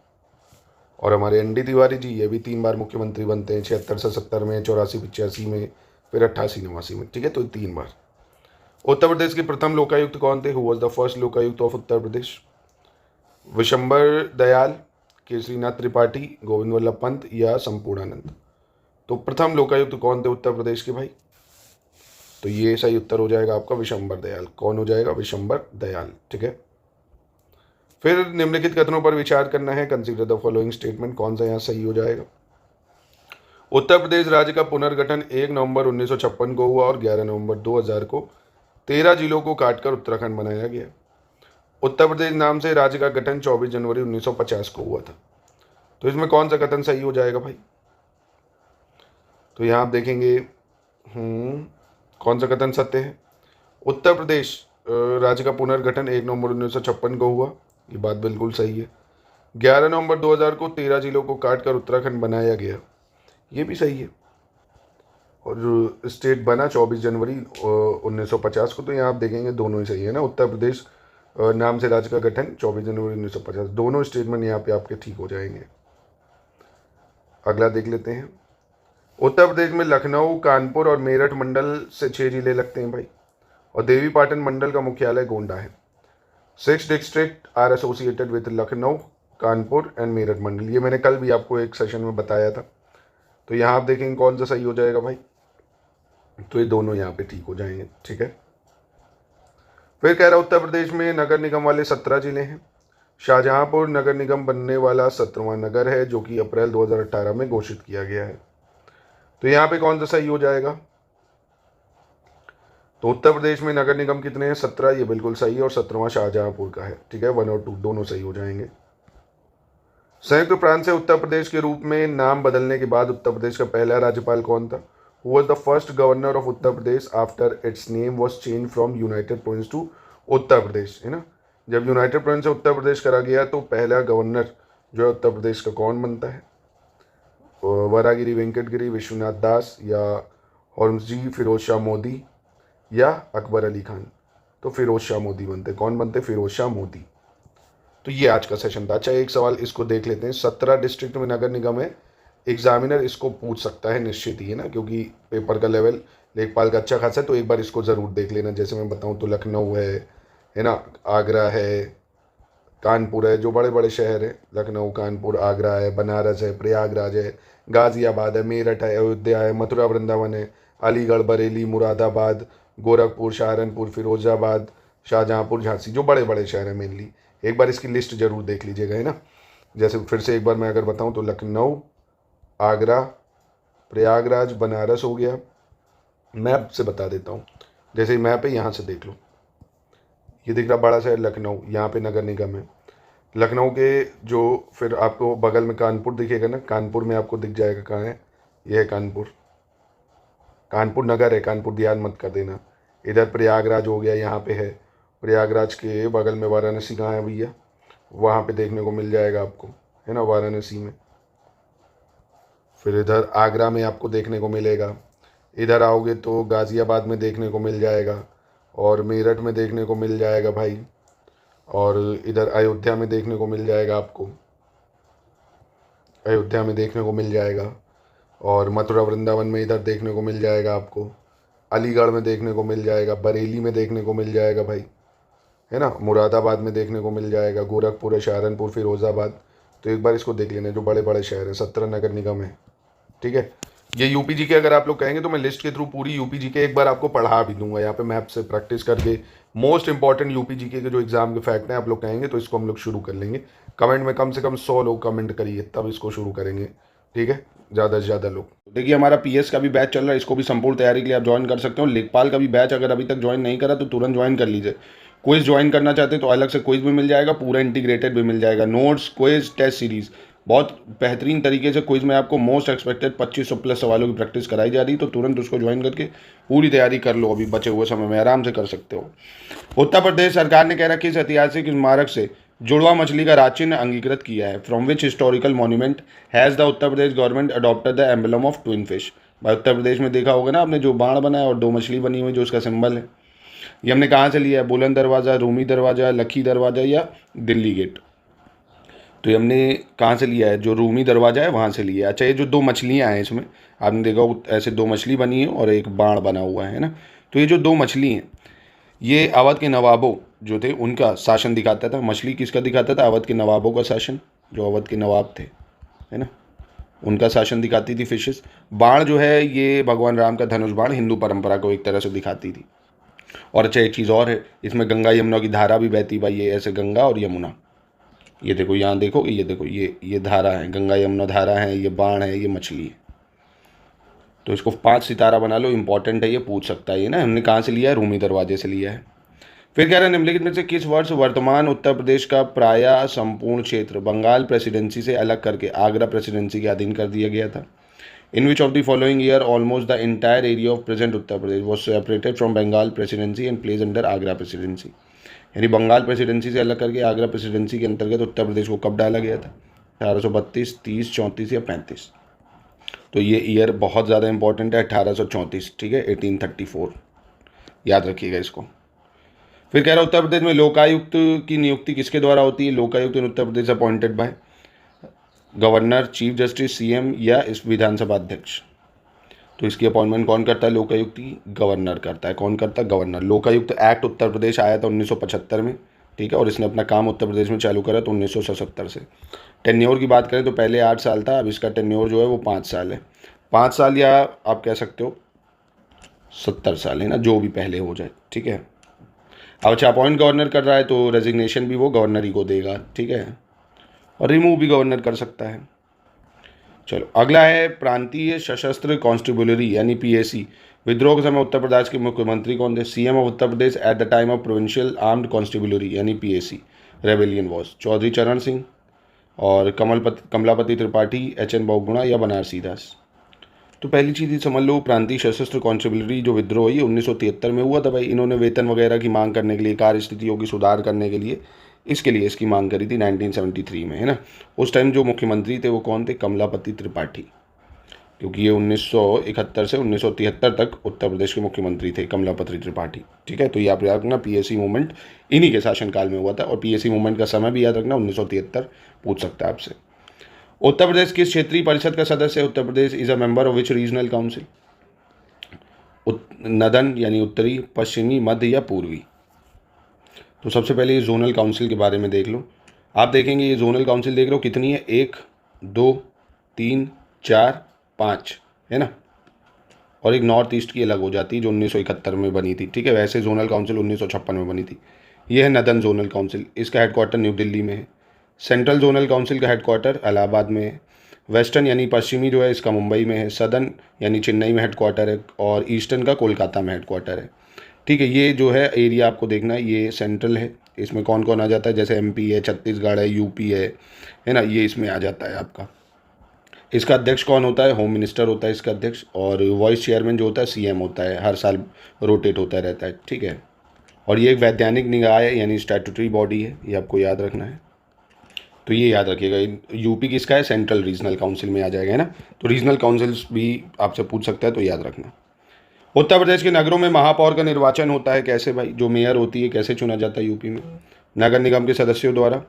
और हमारे एनडी तिवारी जी, ये भी 3 बार मुख्यमंत्री बनते हैं, 76 से 70 में, 84 85 में, फिर 88 89 में। ठीक है, तो 3 बार। उत्तर प्रदेश के प्रथम लोकायुक्त कौन थे? Who was the first Lokayukta of Uttar Pradesh? Vishambhar Dayal, Kesarinath Tripathi, Govind Vallabh Pant या संपूर्णानंद? तो प्रथम लोकायुक्त कौन थे उत्तर प्रदेश के भाई? तो ये सही उत्तर हो जाएगा आपका विशंबर दयाल। कौन हो जाएगा? विशंबर दयाल। ठीक है, फिर निम्नलिखित कथनों पर विचार करना है, कंसीडर द फॉलोइंग स्टेटमेंट। कौन सा यहाँ सही हो जाएगा? उत्तर प्रदेश राज्य का पुनर्गठन 1 नवंबर 1956 को हुआ और 11 नवंबर 2000 को 13 जिलों को काटकर उत्तराखंड बनाया गया। उत्तर प्रदेश नाम से राज्य का गठन 24 जनवरी 1950 को हुआ था। तो इसमें कौन सा कथन सही हो जाएगा भाई? तो यहाँ आप देखेंगे, कौन सा कथन सत्य है? उत्तर प्रदेश राज्य का पुनर्गठन 1 नवंबर 1956 को हुआ, ये बात बिल्कुल सही है। 11 नवंबर 2000 को 13 जिलों को काटकर उत्तराखंड बनाया गया, ये भी सही है। और स्टेट बना 24 जनवरी 1950 को, तो यहाँ आप देखेंगे दोनों ही सही है ना। उत्तर प्रदेश नाम से राज्य का गठन 24 जनवरी 1950, दोनों स्टेटमेंट यहाँ पे आपके ठीक हो जाएंगे। अगला देख लेते हैं। उत्तर प्रदेश में लखनऊ, कानपुर और मेरठ मंडल से 6 जिले लगते हैं भाई, और देवी पाटन मंडल का मुख्यालय गोंडा है। 6 district are associated with Lucknow, Kanpur and Meerut मंडल, ये मैंने कल भी आपको एक सेशन में बताया था। तो यहाँ आप देखेंगे कौन सा सही हो जाएगा भाई? तो ये दोनों यहाँ पे ठीक हो जाएंगे। ठीक है, फिर कह रहा उत्तर प्रदेश में नगर निगम वाले 17 जिले हैं। शाहजहांपुर नगर निगम बनने वाला 17वां नगर है, जो कि अप्रैल 2018 में घोषित किया गया है। तो यहाँ पे कौन सा सही हो जाएगा? तो उत्तर प्रदेश में नगर निगम कितने हैं? 17, ये बिल्कुल सही है, और 17वां शाहजहांपुर का है। ठीक है, 1 और 2 दोनों सही हो जाएंगे। संयुक्त प्रांत से उत्तर प्रदेश के रूप में नाम बदलने के बाद उत्तर प्रदेश का पहला राज्यपाल कौन था? Who was the first governor of Uttar Pradesh after its name was changed from United Province to उत्तर प्रदेश, है ना। जब यूनाइटेड प्रोविंस से उत्तर प्रदेश करा गया तो पहला गवर्नर जो है उत्तर प्रदेश का कौन बनता है? वरागिरी वेंकटगिरी, विश्वनाथ दास या हॉर्मजी फिरोज शाह मोदी या अकबर अली खान? तो फिरोज शाह मोदी बनते। कौन बनते? फिरोज शाह मोदी। तो ये आज का सेशन था। अच्छा, एक सवाल इसको देख लेते हैं। 17 डिस्ट्रिक्ट में नगर निगम है। एग्जामिनर इसको पूछ सकता है निश्चित ही, है ना, क्योंकि पेपर का लेवल लेखपाल का अच्छा खासा है, तो एक बार इसको ज़रूर देख लेना। जैसे मैं बताऊं तो लखनऊ है ना, आगरा है, कानपुर है, जो बड़े बड़े शहर हैं, लखनऊ, कानपुर, आगरा है, बनारस है, प्रयागराज है, गाज़ियाबाद है, मेरठ है, अयोध्या है, मथुरा वृंदावन है, अलीगढ़, बरेली, मुरादाबाद, गोरखपुर, सहारनपुर, फिरोजाबाद, शाहजहाँपुर, झांसी, जो बड़े बड़े शहर हैं मेनली। एक बार इसकी लिस्ट जरूर देख लीजिएगा, है ना। जैसे फिर से एक बार मैं अगर बताऊं तो लखनऊ, आगरा, प्रयागराज, बनारस हो गया। मैप से बता देता हूँ। जैसे मैप है, यहाँ से देख लो, ये दिख रहा बड़ा शहर लखनऊ, यहाँ पे नगर निगम है। लखनऊ के जो फिर आपको बगल में कानपुर दिखेगा ना, कानपुर में आपको दिख जाएगा कहाँ है, ये है कानपुर। कानपुर नगर है, कानपुर ध्यान मत कर देना। इधर प्रयागराज हो गया, यहाँ पे है। प्रयागराज के बगल में वाराणसी कहाँ है भैया, वहाँ पे देखने को मिल जाएगा आपको, है ना, वाराणसी में। फिर इधर आगरा में आपको देखने को मिलेगा। इधर आओगे तो गाज़ियाबाद में देखने को मिल जाएगा, और मेरठ में देखने को मिल जाएगा भाई, और इधर अयोध्या में देखने को मिल जाएगा आपको, अयोध्या में देखने को मिल जाएगा, और मथुरा वृंदावन में इधर देखने को मिल जाएगा आपको, अलीगढ़ में देखने को मिल जाएगा, बरेली में देखने को मिल जाएगा भाई, है ना, मुरादाबाद में देखने को मिल जाएगा, गोरखपुर है, सहारनपुर, फिरोज़ाबाद। तो एक बार इसको देख लेना, जो बड़े बड़े शहर हैं, 17 नगर निगम है, ठीक है। ये यूपी जी के अगर आप लोग कहेंगे तो मैं लिस्ट के थ्रू पूरी यूपी जी के एक बार आपको पढ़ा भी दूंगा, यहाँ पे मैप से प्रैक्टिस करके। मोस्ट इंपॉर्टेंट यूपी जी के जो एग्जाम के फैक्ट हैं आप लोग कहेंगे तो इसको हम लोग शुरू कर लेंगे। कमेंट में कम से कम 100 लोग कमेंट करिए, तब इसको शुरू करेंगे, ठीक है, ज़्यादा से ज़्यादा लोग। देखिए, हमारा पीएस का भी बैच चल रहा है, इसको भी संपूर्ण तैयारी के लिए आप ज्वाइन कर सकते हो। लेखपाल का भी बैच अगर अभी तक ज्वाइन नहीं करा तो तुरंत ज्वाइन कर लीजिए। क्विज ज्वाइन करना चाहते हैं तो अलग से क्विज भी मिल जाएगा, पूरा इंटीग्रेटेड भी मिल जाएगा, नोट्स, क्विज, टेस्ट सीरीज, बहुत बेहतरीन तरीके से क्विज में आपको मोस्ट एक्सपेक्टेड 2500 प्लस सवालों की प्रैक्टिस कराई जा रही है। तो तुरंत उसको ज्वाइन करके पूरी तैयारी कर लो, अभी बचे हुए समय में आराम से कर सकते हो। उत्तर प्रदेश सरकार ने कह रखा है इस ऐतिहासिक स्मारक से जुड़वा मछली का राज चिन्ह अंगीकृत किया है। From which historical monument has the Uttar Pradesh government adopted the emblem of twin fish. भाई उत्तर प्रदेश में देखा होगा ना आपने, जो बाण बना है और दो मछली बनी हुई जो उसका सिंबल है। ये हमने कहाँ से लिया है? बुलंद दरवाज़ा, रूमी दरवाज़ा, लखी दरवाज़ा या दिल्ली गेट। तो ये हमने कहाँ से लिया है? जो रूमी दरवाज़ा है वहाँ से लिया है। अच्छा, ये जो दो मछलियाँ हैं इसमें आपने देखा हो, ऐसे दो मछली बनी है और एक बाण बना हुआ है ना। तो ये जो दो मछली हैं ये अवध के नवाबों जो थे उनका शासन दिखाता था। मछली किसका दिखाता था? अवध के नवाबों का शासन, जो अवध के नवाब थे, है ना, उनका शासन दिखाती थी फिशेस। बाण जो है ये भगवान राम का धनुष बाण हिंदू परंपरा को एक तरह से दिखाती थी। और अच्छा, एक चीज़ और है, इसमें गंगा यमुना की धारा भी बहती भाई, ये ऐसे गंगा और यमुना, ये देखो, यहाँ देखो, ये देखो, ये धारा है, गंगा यमुना धारा है, ये बाण है, ये मछली है। तो इसको 5 सितारा बना लो, इंपॉर्टेंट है, ये पूछ सकता है ये ना। हमने कहाँ से लिया है? रूमी दरवाजे से लिया है। फिर कह रहे हैं निम्नलिखित में से किस वर्ष वर्तमान उत्तर प्रदेश का प्रायः संपूर्ण क्षेत्र बंगाल प्रेसिडेंसी से अलग करके आगरा प्रेसिडेंसी के अधीन कर दिया गया था? In which of the following year almost the entire area of present Uttar Pradesh was separated from Bengal presidency and place under Agra presidency. यानी बंगाल प्रेसिडेंसी से अलग करके आगरा प्रेसिडेंसी के अंतर्गत उत्तर प्रदेश को कब डाला गया था? 1832, 30, 34 या 35? तो ये ईयर बहुत ज़्यादा इंपॉर्टेंट है, 1834, ठीक है, 1834, याद रखिएगा इसको। फिर कह रहा है उत्तर प्रदेश में लोकायुक्त की नियुक्ति किसके द्वारा होती है? Lokayukta in Uttar Pradesh appointed by governor, chief justice, CM या इस विधानसभा अध्यक्ष। तो इसकी अपॉइंटमेंट कौन करता है? लोकायुक्त की गवर्नर करता है। कौन करता है? गवर्नर। लोकायुक्त एक्ट उत्तर प्रदेश आया था 1975 में, ठीक है, और इसने अपना काम उत्तर प्रदेश में चालू करा तो 1977 से। टेन्योर की बात करें तो पहले 8 साल था, अब इसका टेन्योर जो है वो 5 साल है। 5 साल या आप कह सकते हो 70 साल, है ना, जो भी पहले हो जाए, ठीक है। अब अच्छा, अपॉइंट गवर्नर कर रहा है तो रेजिग्नेशन भी वो गवर्नर ही को देगा, ठीक है, और रिमूव भी गवर्नर कर सकता है। चलो अगला है प्रांतीय सशस्त्र कॉन्स्टेबुलरी यानी पीएसी। विद्रोह के समय उत्तर प्रदेश के मुख्यमंत्री कौन थे? CM of Uttar Pradesh at the time of provincial armed constabulary यानी PAC rebellion was Chaudhary Charan Singh और कमलापति त्रिपाठी, एचएन बहुगुणा या बनारसी दास। तो पहली चीज़ ये समझ लो, प्रांतीय सशस्त्र कॉन्स्टेबुलरी जो विद्रोह ये 1973 में हुआ था भाई। इन्होंने वेतन वगैरह की मांग करने के लिए, कार्य स्थितियों की सुधार करने के लिए, इसके लिए इसकी मांग करी थी 1973 में, है ना। उस टाइम जो मुख्यमंत्री थे वो कौन थे? कमलापति त्रिपाठी, क्योंकि ये 1971 से 1973 तक उत्तर प्रदेश के मुख्यमंत्री थे कमलापति त्रिपाठी। ठीक है, तो ये आप याद रखना, पीएसी मूवमेंट इन्हीं के शासनकाल में हुआ था। और पीएसी मूवमेंट का समय भी याद रखना, 1973 पूछ सकता है आपसे। उत्तर प्रदेश किस क्षेत्रीय परिषद का सदस्य है? Uttar Pradesh is a member of which regional council? Northern यानी उत्तरी, पश्चिमी, मध्य या पूर्वी? तो सबसे पहले ये जोनल काउंसिल के बारे में देख लो। आप देखेंगे ये जोनल काउंसिल देख लो कितनी है, 1 2 3 4 5 है ना। और एक नॉर्थ ईस्ट की अलग हो जाती है जो 1971 में बनी थी। ठीक है, वैसे जोनल काउंसिल 1956 में बनी थी। ये है नदन जोनल काउंसिल, इसका हेडक्वार्टर न्यू दिल्ली में है। सेंट्रल जोनल काउंसिल का हेडक्वार्टर इलाहाबाद में है। वेस्टर्न यानी पश्चिमी जो है इसका मुंबई में है। सदर्न यानी चेन्नई में हेडक्वार्टर है। और ईस्टर्न का कोलकाता में हेडक्वार्टर है। ठीक है, ये जो है एरिया आपको देखना है, ये सेंट्रल है। इसमें कौन कौन आ जाता है, जैसे एमपी है, छत्तीसगढ़ है, यूपी है ना, ये इसमें आ जाता है आपका। इसका अध्यक्ष कौन होता है? होम मिनिस्टर होता है इसका अध्यक्ष। और वाइस चेयरमैन जो होता है सीएम होता है, हर साल रोटेट होता रहता है। ठीक है, और ये एक वैधानिक निकाय है यानी स्टैट्यूटरी बॉडी है, ये आपको याद रखना है। तो ये याद रखिएगा, यूपी किसका है? सेंट्रल रीजनल काउंसिल में आ जाएगा, है ना। तो रीजनल काउंसिल्स भी आपसे पूछ सकता है, तो याद रखना। उत्तर प्रदेश के नगरों में महापौर का निर्वाचन होता है कैसे भाई? जो मेयर होती है कैसे चुना जाता है यूपी में? नगर निगम के सदस्यों द्वारा,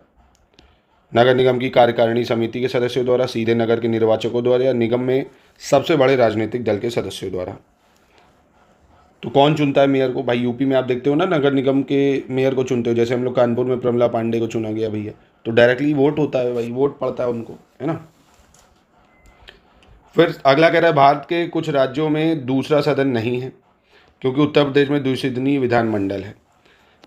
नगर निगम की कार्यकारिणी समिति के सदस्यों द्वारा, सीधे नगर के निर्वाचकों द्वारा, या निगम में सबसे बड़े राजनीतिक दल के सदस्यों द्वारा? तो कौन चुनता है मेयर को भाई? यूपी में आप देखते हो ना, नगर निगम के मेयर को चुनते हो। जैसे हम लोग कानपुर में प्रमला पांडे को चुना गया भैया, तो डायरेक्टली वोट होता है भाई, वोट पड़ता है उनको, है ना। फिर अगला कह रहा है भारत के कुछ राज्यों में दूसरा सदन नहीं है क्योंकि उत्तर प्रदेश में द्विसदनीय विधानमंडल है।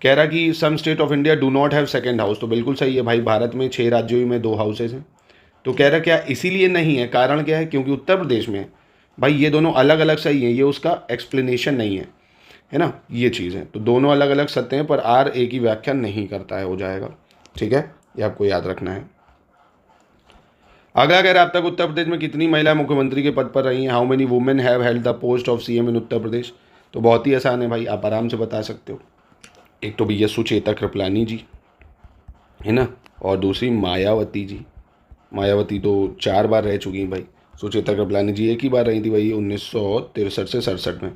कह रहा कि some state of India do not have second house. तो बिल्कुल सही है भाई, भारत में 6 राज्यों में 2 हाउसेज हैं। तो कह रहा क्या इसीलिए नहीं है? कारण क्या है? क्योंकि उत्तर प्रदेश में भाई ये दोनों अलग अलग सही हैं, ये उसका एक्सप्लेनेशन नहीं है ना, ये चीज़ है। तो दोनों अलग अलग सत्य हैं पर आर ए की व्याख्या नहीं करता है, हो जाएगा। ठीक है, ये आपको याद रखना है। अगला कह रहा है अब तक उत्तर प्रदेश में कितनी महिला मुख्यमंत्री के पद पर रही हैं? How many women have held the post of CM in Uttar Pradesh? तो बहुत ही आसान है भाई, आप आराम से बता सकते हो। एक तो भैया सुचेता कृपलानी जी, है ना, और दूसरी मायावती जी। मायावती तो 4 बार रह चुकी हैं भाई। सुचेता कृपलानी जी एक ही बार रही थी भाई, 1963 से 67 में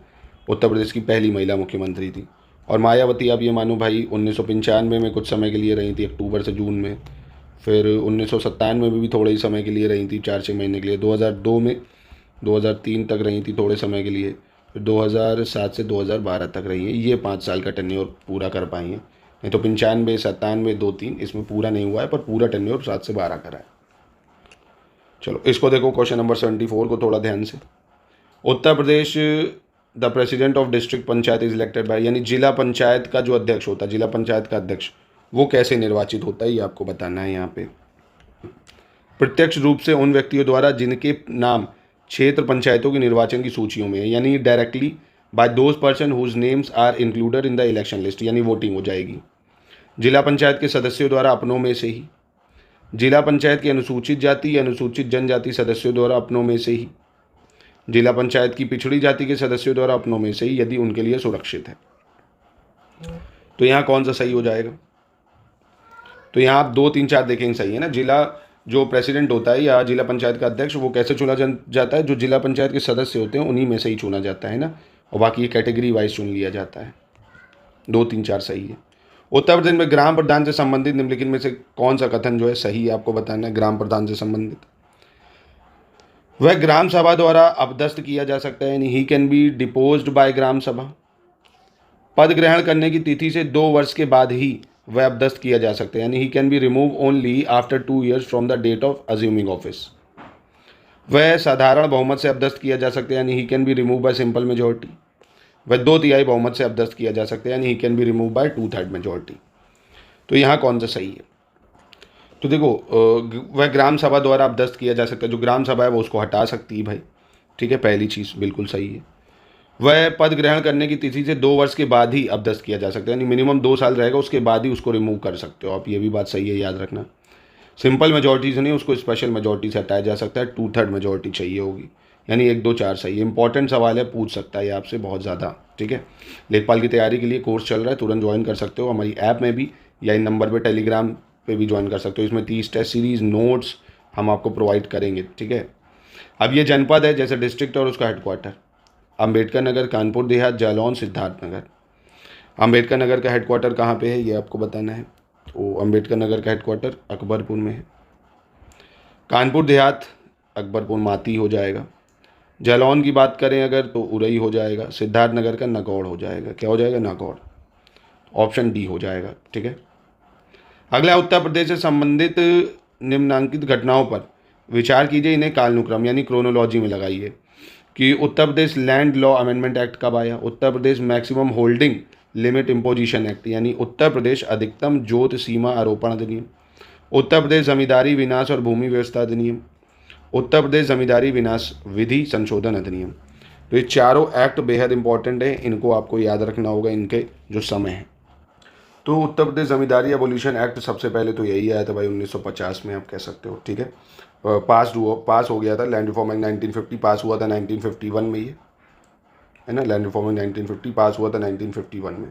उत्तर प्रदेश की पहली महिला मुख्यमंत्री थी। और मायावती आप ये मानो भाई 1995 में कुछ समय के लिए रही थी, अक्टूबर से जून में। फिर 1997 में भी थोड़े ही समय के लिए रही थी, 4-6 महीने के लिए। 2002 में 2003 तक रही थी थोड़े समय के लिए। फिर 2007 से 2012 तक रही है। ये 5 साल का टेन्योर पूरा कर पाई हैं। नहीं तो 95, 97, 2-3 इसमें पूरा नहीं हुआ है, पर पूरा टेन्योर 7 से 12 करा है। चलो इसको देखो, क्वेश्चन नंबर 74 को थोड़ा ध्यान से। Uttar Pradesh the president of district panchayat is elected by, यानी जिला पंचायत का जो अध्यक्ष होता है, जिला पंचायत का अध्यक्ष, वो कैसे निर्वाचित होता है, ये आपको बताना है यहाँ पे। प्रत्यक्ष रूप से उन व्यक्तियों द्वारा जिनके नाम क्षेत्र पंचायतों की निर्वाचन की सूचियों में है, यानी directly by those person whose names are included in the election list, यानी वोटिंग हो जाएगी। जिला पंचायत के सदस्यों द्वारा अपनों में से ही, जिला पंचायत के अनुसूचित जाति या अनुसूचित जनजाति सदस्यों द्वारा अपनों में से ही, जिला पंचायत की पिछड़ी जाति के सदस्यों द्वारा अपनों में से ही यदि उनके लिए सुरक्षित है। तो यहाँ कौन सा सही हो जाएगा? तो यहाँ आप 2, 3, 4 देखेंगे सही है ना। जिला जो प्रेसिडेंट होता है या जिला पंचायत का अध्यक्ष, वो कैसे चुना जाता है? जो जिला पंचायत के सदस्य होते हैं उन्हीं में से ही चुना जाता है ना, और बाकी ये कैटेगरी वाइज चुन लिया जाता है। 2, 3, 4 सही है। उत्तर प्रदेश में ग्राम प्रधान से संबंधित निम्नलिखित में से कौन सा कथन जो है सही है, आपको बताना है। ग्राम प्रधान से संबंधित, वह ग्राम सभा द्वारा अपदस्थ किया जा सकता है, यानी he can B deposed bye ग्राम सभा। पद ग्रहण करने की तिथि से 2 वर्ष के बाद ही वह अपदस्थ किया जा सकता है, यानी he can be remove only after 2 years from the date of assuming office. वह साधारण बहुमत से अपदस्थ किया जा सकता है, यानी he can be remove by simple majority. वह 2/3 बहुमत से अपदस्थ किया जा सकता है, यानी he can be remove by 2/3 majority. तो यहाँ कौन सा सही है? तो देखो, वह ग्राम सभा द्वारा अपदस्थ किया जा सकता है। जो ग्राम सभा है वो उसको हटा सकती है भाई। ठीक है, पहली चीज़ बिल्कुल सही है। वह पद ग्रहण करने की तिथि से 2 वर्ष के बाद ही अपदस्थ किया जा सकता है, यानी मिनिमम 2 साल रहेगा, उसके बाद ही उसको रिमूव कर सकते हो आप। ये भी बात सही है, याद रखना। सिंपल मेजोरिटी से नहीं, उसको स्पेशल मेजोरिटी से हटाया जा सकता है। 2/3 मेजोरिटी चाहिए होगी, यानी 1, 2, 4 सही है। इंपॉर्टेंट सवाल है, पूछ सकता है आपसे बहुत ज़्यादा। ठीक है, लेखपाल की तैयारी के लिए कोर्स चल रहा है, तुरंत ज्वाइन कर सकते हो हमारी ऐप में भी, या इन नंबर पर टेलीग्राम पे भी ज्वाइन कर सकते हो। इसमें 30 टेस्ट सीरीज़ नोट्स हम आपको प्रोवाइड करेंगे। ठीक है, अब ये जनपद है, जैसे डिस्ट्रिक्ट और उसका हेडक्वार्टर। अंबेडकर नगर, कानपुर देहात, जालौन, सिद्धार्थ नगर। अंबेडकर नगर का हेडक्वार्टर कहाँ पे है ये आपको बताना है। तो अंबेडकर नगर का हेडक्वार्टर अकबरपुर में है। कानपुर देहात अकबरपुर माती हो जाएगा। जालौन की बात करें अगर तो उरई हो जाएगा। सिद्धार्थ नगर का नागौर हो जाएगा। क्या हो जाएगा? नागौर। ऑप्शन डी हो जाएगा। ठीक है। अगला, उत्तर प्रदेश से संबंधित निम्नांकित घटनाओं पर विचार कीजिए, इन्हें कालानुक्रम यानी क्रोनोलॉजी में लगाइए। कि Uttar Pradesh land law amendment act कब आया? Uttar Pradesh maximum holding limit imposition act यानी उत्तर प्रदेश अधिकतम जोत सीमा आरोपण अधिनियम। उत्तर प्रदेश जमींदारी विनाश और भूमि व्यवस्था अधिनियम। उत्तर प्रदेश जमींदारी विनाश विधि संशोधन अधिनियम। तो ये चारों एक्ट बेहद इंपॉर्टेंट है, इनको आपको याद रखना होगा, इनके जो समय है। तो उत्तर प्रदेश जमींदारी एबोलिशन एक्ट सबसे पहले तो यही आया था भाई 1950 में, आप कह सकते हो। ठीक है। पास हो गया था। लैंड रिफॉर्म एक्ट 1950 पास हुआ था 1951 में, ये है ना। लैंड रिफॉर्म एक्ट 1950 पास हुआ था 1951 में।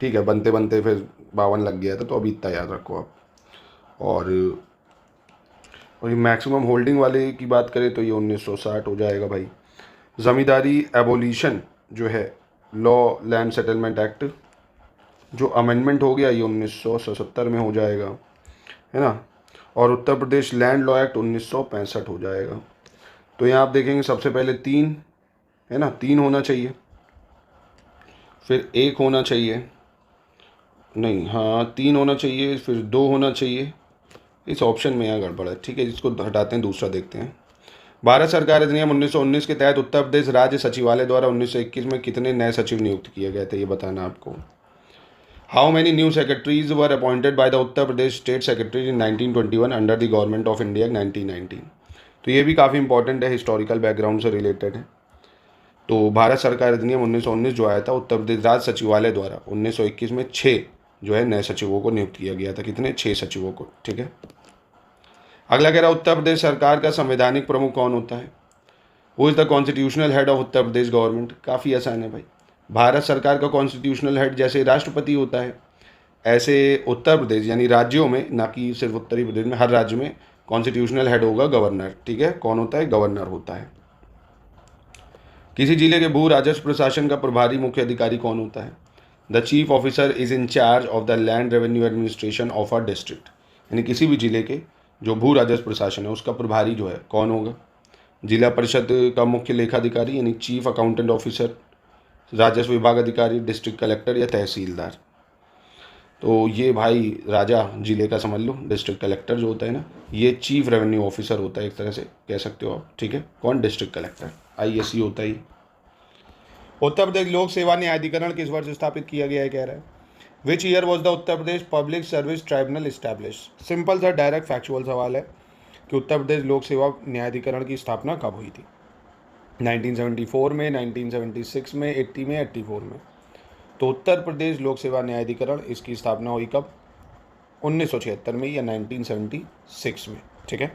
ठीक है। बनते बनते फिर 52 लग गया था, तो अभी इतना याद रखो आप। और ये मैक्सिमम होल्डिंग वाले की बात करें तो ये 1960 हो जाएगा भाई। ज़मींदारी एबोलिशन जो है, लॉ लैंड सेटलमेंट एक्ट जो अमेंडमेंट हो गया, ये 1977 में हो जाएगा, है ना। और उत्तर प्रदेश लैंड लॉ एक्ट 1965 हो जाएगा। तो यहाँ आप देखेंगे सबसे पहले 3, है ना, 3 होना चाहिए, फिर 1 होना चाहिए, नहीं हाँ 3 होना चाहिए, फिर 2 होना चाहिए। इस ऑप्शन में यहाँ गड़बड़ है। ठीक है, इसको हटाते हैं, दूसरा देखते हैं। भारत सरकार अधिनियम 1919 के तहत उत्तर प्रदेश राज्य सचिवालय द्वारा 1921 में कितने नए सचिव नियुक्त किए गए थे, ये बताना आपको। How many new secretaries were appointed by the Uttar Pradesh state secretary in 1921 under the government of India 1919। तो ये भी काफ़ी इंपॉर्टेंट है, हिस्टोरिकल बैकग्राउंड से रिलेटेड है। तो भारत सरकार अधिनियम 1919 जो आया था, उत्तर प्रदेश राज्य सचिवालय द्वारा 1921 में 6 जो है नए सचिवों को नियुक्त किया गया था। कितने? 6 सचिवों को। ठीक है। अगला कह रहा उत्तर प्रदेश सरकार का संवैधानिक प्रमुख कौन होता है? Who is the constitutional head of Uttar Pradesh government? काफ़ी आसान है भाई। भारत सरकार का कॉन्स्टिट्यूशनल हेड जैसे राष्ट्रपति होता है, ऐसे उत्तर प्रदेश यानी राज्यों में, ना कि सिर्फ उत्तरी प्रदेश में, हर राज्य में कॉन्स्टिट्यूशनल हेड होगा गवर्नर। ठीक है। कौन होता है? गवर्नर होता है। किसी जिले के भू राजस्व प्रशासन का प्रभारी मुख्य अधिकारी कौन होता है? The chief officer is in charge of the land revenue administration of a district. यानी किसी भी जिले के जो भू राजस्व प्रशासन है उसका प्रभारी जो है कौन होगा? जिला परिषद का मुख्य लेखाधिकारी यानी चीफ अकाउंटेंट ऑफिसर, राजस्व विभाग अधिकारी, डिस्ट्रिक्ट कलेक्टर या तहसीलदार। तो ये भाई राजा जिले का समझ लो, डिस्ट्रिक्ट कलेक्टर जो होता है ना, ये चीफ रेवेन्यू ऑफिसर होता है, एक तरह से कह सकते हो आप। ठीक है। कौन? डिस्ट्रिक्ट कलेक्टर, ISC होता ही। उत्तर प्रदेश लोक सेवा न्यायाधिकरण किस वर्ष स्थापित किया गया है, कह रहा है। विच year was the Uttar Pradesh public service tribunal establish? Simple सा डायरेक्ट फैक्चुअल सवाल है कि उत्तर प्रदेश लोक सेवा न्यायाधिकरण की स्थापना कब हुई थी? 1974 में, 1976 में, 80 में, 84 में। तो उत्तर प्रदेश लोक सेवा न्यायाधिकरण इसकी स्थापना हुई कब? 1976 में या 1976 में। ठीक है।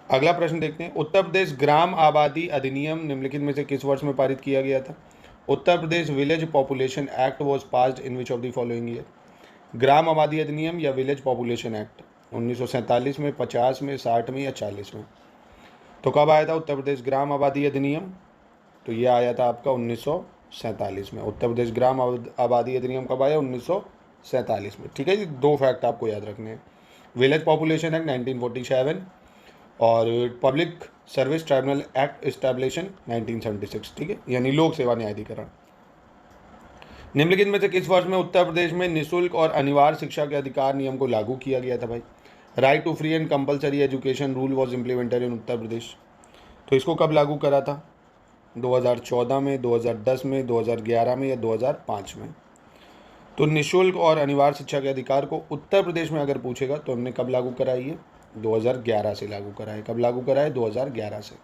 अगला प्रश्न देखते हैं। उत्तर प्रदेश ग्राम आबादी अधिनियम निम्नलिखित में से किस वर्ष में पारित किया गया था? Uttar Pradesh village population act was passed in which of the following year? ग्राम आबादी अधिनियम या विलेज पॉपुलेशन एक्ट 1947 में, 50 में, 60 में या 40 में? तो कब आया था उत्तर प्रदेश ग्राम आबादी अधिनियम? तो ये आया था आपका 1947 में। उत्तर प्रदेश ग्राम आबादी अधिनियम कब आया? 1947 में। ठीक है जी। 2 फैक्ट आपको याद रखने हैं। विलेज पॉपुलेशन एक्ट 1947 और पब्लिक सर्विस ट्राइब्यूनल एक्ट इस्टेब्लिशन 1976। ठीक है। यानी लोक सेवा न्यायाधिकरण। निम्नलिखित में से किस वर्ष में उत्तर प्रदेश में निःशुल्क और अनिवार्य शिक्षा के अधिकार नियम को लागू किया गया था भाई? Right to free and compulsory education rule was implemented in Uttar Pradesh. तो इसको कब लागू करा था? 2014 में, 2010 में, 2011 में या 2005 में? तो निःशुल्क और अनिवार्य शिक्षा के अधिकार को उत्तर प्रदेश में अगर पूछेगा तो हमने कब लागू कराई है? 2011 से लागू करा है। कब लागू करा है? 2011 से।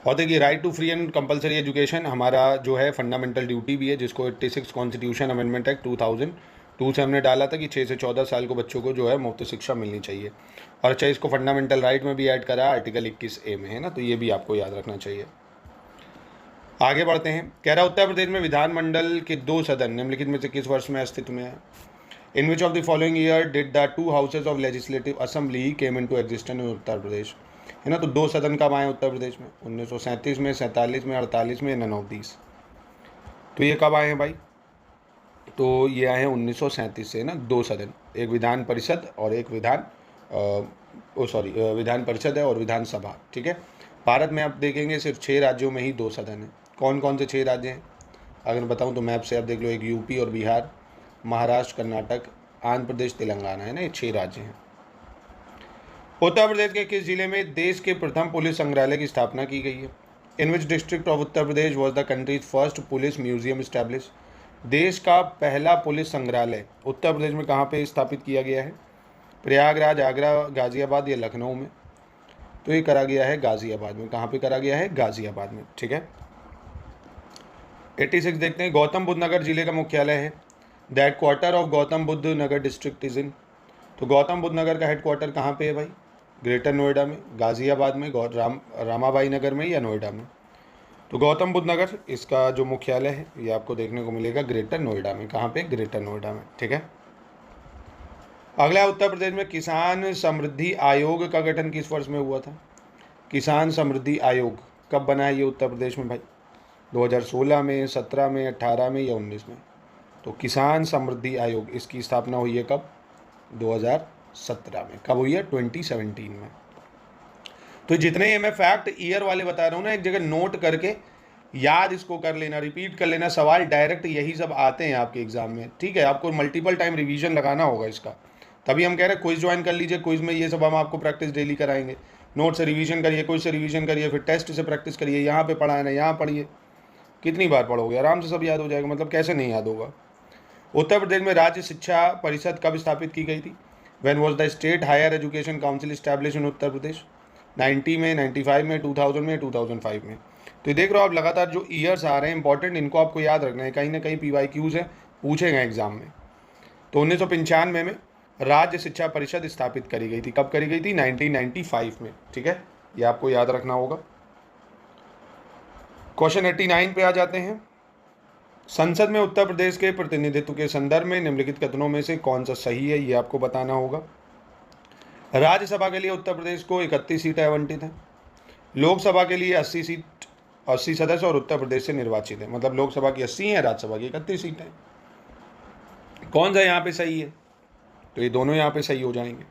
और देखिए, right to free and compulsory education हमारा जो है फंडामेंटल ड्यूटी भी है, जिसको 86 कॉन्स्टिट्यूशन अमेंडमेंट एक्ट 2002 से हमने डाला था कि 6 से 14 साल को बच्चों को जो है मुफ्त शिक्षा मिलनी चाहिए। और अच्छा, इसको फंडामेंटल राइट में भी ऐड करा आर्टिकल 21A में, है ना। तो ये भी आपको याद रखना चाहिए। आगे बढ़ते हैं। कह रहा उत्तर प्रदेश में विधानमंडल के 2 सदन निम्नलिखित में से किस वर्ष में अस्तित्व में है? In which of the following year did the 2 houses of legislative assembly came into existence in Uttar Pradesh? है ना। तो 2 सदन कब आए उत्तर प्रदेश में? 1937 में, 47 में, 48 में, 39। तो ये कब आए हैं भाई? तो ये आए हैं 1937 से ना, 2 सदन, एक विधान परिषद और एक विधान परिषद है और विधानसभा, ठीक है। भारत में आप देखेंगे सिर्फ 6 राज्यों में ही 2 सदन हैं। कौन कौन से 6 राज्य हैं अगर मैं बताऊं तो मैप से आप देख लो, एक यूपी और बिहार, महाराष्ट्र, कर्नाटक, आंध्र प्रदेश, तेलंगाना, है ना, ये 6 राज्य हैं। उत्तर प्रदेश के किस जिले में देश के प्रथम पुलिस संग्रहालय की स्थापना की गई है? In which district of Uttar Pradesh was the country's first police museum establish? देश का पहला पुलिस संग्रहालय उत्तर प्रदेश में कहाँ पे स्थापित किया गया है? प्रयागराज, आगरा, गाजियाबाद या लखनऊ में? तो ये करा गया है गाजियाबाद में। कहाँ पे करा गया है? गाजियाबाद में, ठीक है। 86 देखते हैं, गौतम बुद्ध नगर जिले का मुख्यालय है। The headquarter of Gautam Buddha Nagar district is in? तो गौतम बुद्ध नगर का हेडक्वार्टर कहाँ पे है भाई? ग्रेटर नोएडा में, गाजियाबाद में, रामाबाई नगर में या नोएडा में? तो गौतम बुद्ध नगर इसका जो मुख्यालय है ये आपको देखने को मिलेगा ग्रेटर नोएडा में। कहाँ पे? ग्रेटर नोएडा में, ठीक है। अगला, उत्तर प्रदेश में किसान समृद्धि आयोग का गठन किस वर्ष में हुआ था? किसान समृद्धि आयोग कब बना है ये उत्तर प्रदेश में भाई? 2016 में, 17 में, 18 में या 19 में? तो किसान समृद्धि आयोग इसकी स्थापना हुई है कब? 2017 में। कब हुई है? 2017 में। तो जितने ये मैं फैक्ट ईयर वाले बता रहा हूँ ना, एक जगह नोट करके याद इसको कर लेना, रिपीट कर लेना। सवाल डायरेक्ट यही सब आते हैं आपके एग्जाम में, ठीक है। आपको मल्टीपल टाइम रिवीजन लगाना होगा इसका, तभी हम कह रहे हैं क्विज ज्वाइन कर लीजिए। क्विज में ये सब हम आपको प्रैक्टिस डेली कराएंगे। नोट से रिवीजन करिए, क्विज से रिवीजन करिए, फिर टेस्ट से प्रैक्टिस करिए। यहाँ पे पढ़ा है ना, यहाँ पढ़िए, कितनी बार पढ़ोगे, आराम से सब याद हो जाएगा। मतलब कैसे नहीं याद होगा। उत्तर प्रदेश में राज्य शिक्षा परिषद कब स्थापित की गई थी? When was the state higher education council establish in Uttar Pradesh? 90 में, 95 में, 2000 में, 2005 में? तो देख रहे हो आप, लगातार जो ईयर्स आ रहे हैं इंपॉर्टेंट, इनको आपको याद रखना है। कहीं ना कहीं PYQs है, पूछे गए एग्जाम में। तो 1995 में राज्य शिक्षा परिषद स्थापित करी गई थी। कब करी गई थी? 1995 में, ठीक है। ये आपको याद रखना होगा। क्वेश्चन 89 पे आ जाते हैं। संसद में उत्तर प्रदेश के प्रतिनिधित्व के संदर्भ में निम्नलिखित कथनों में से कौन सा सही है, ये आपको बताना होगा। राज्यसभा के लिए उत्तर प्रदेश को 31 सीटें आवंटित हैं। लोकसभा के लिए 80 सदस्य और उत्तर प्रदेश से निर्वाचित है। मतलब लोकसभा की 80 है, राज्यसभा की 31 सीटें। कौन सा यहाँ पे सही है? तो ये दोनों यहाँ पे सही हो जाएंगे।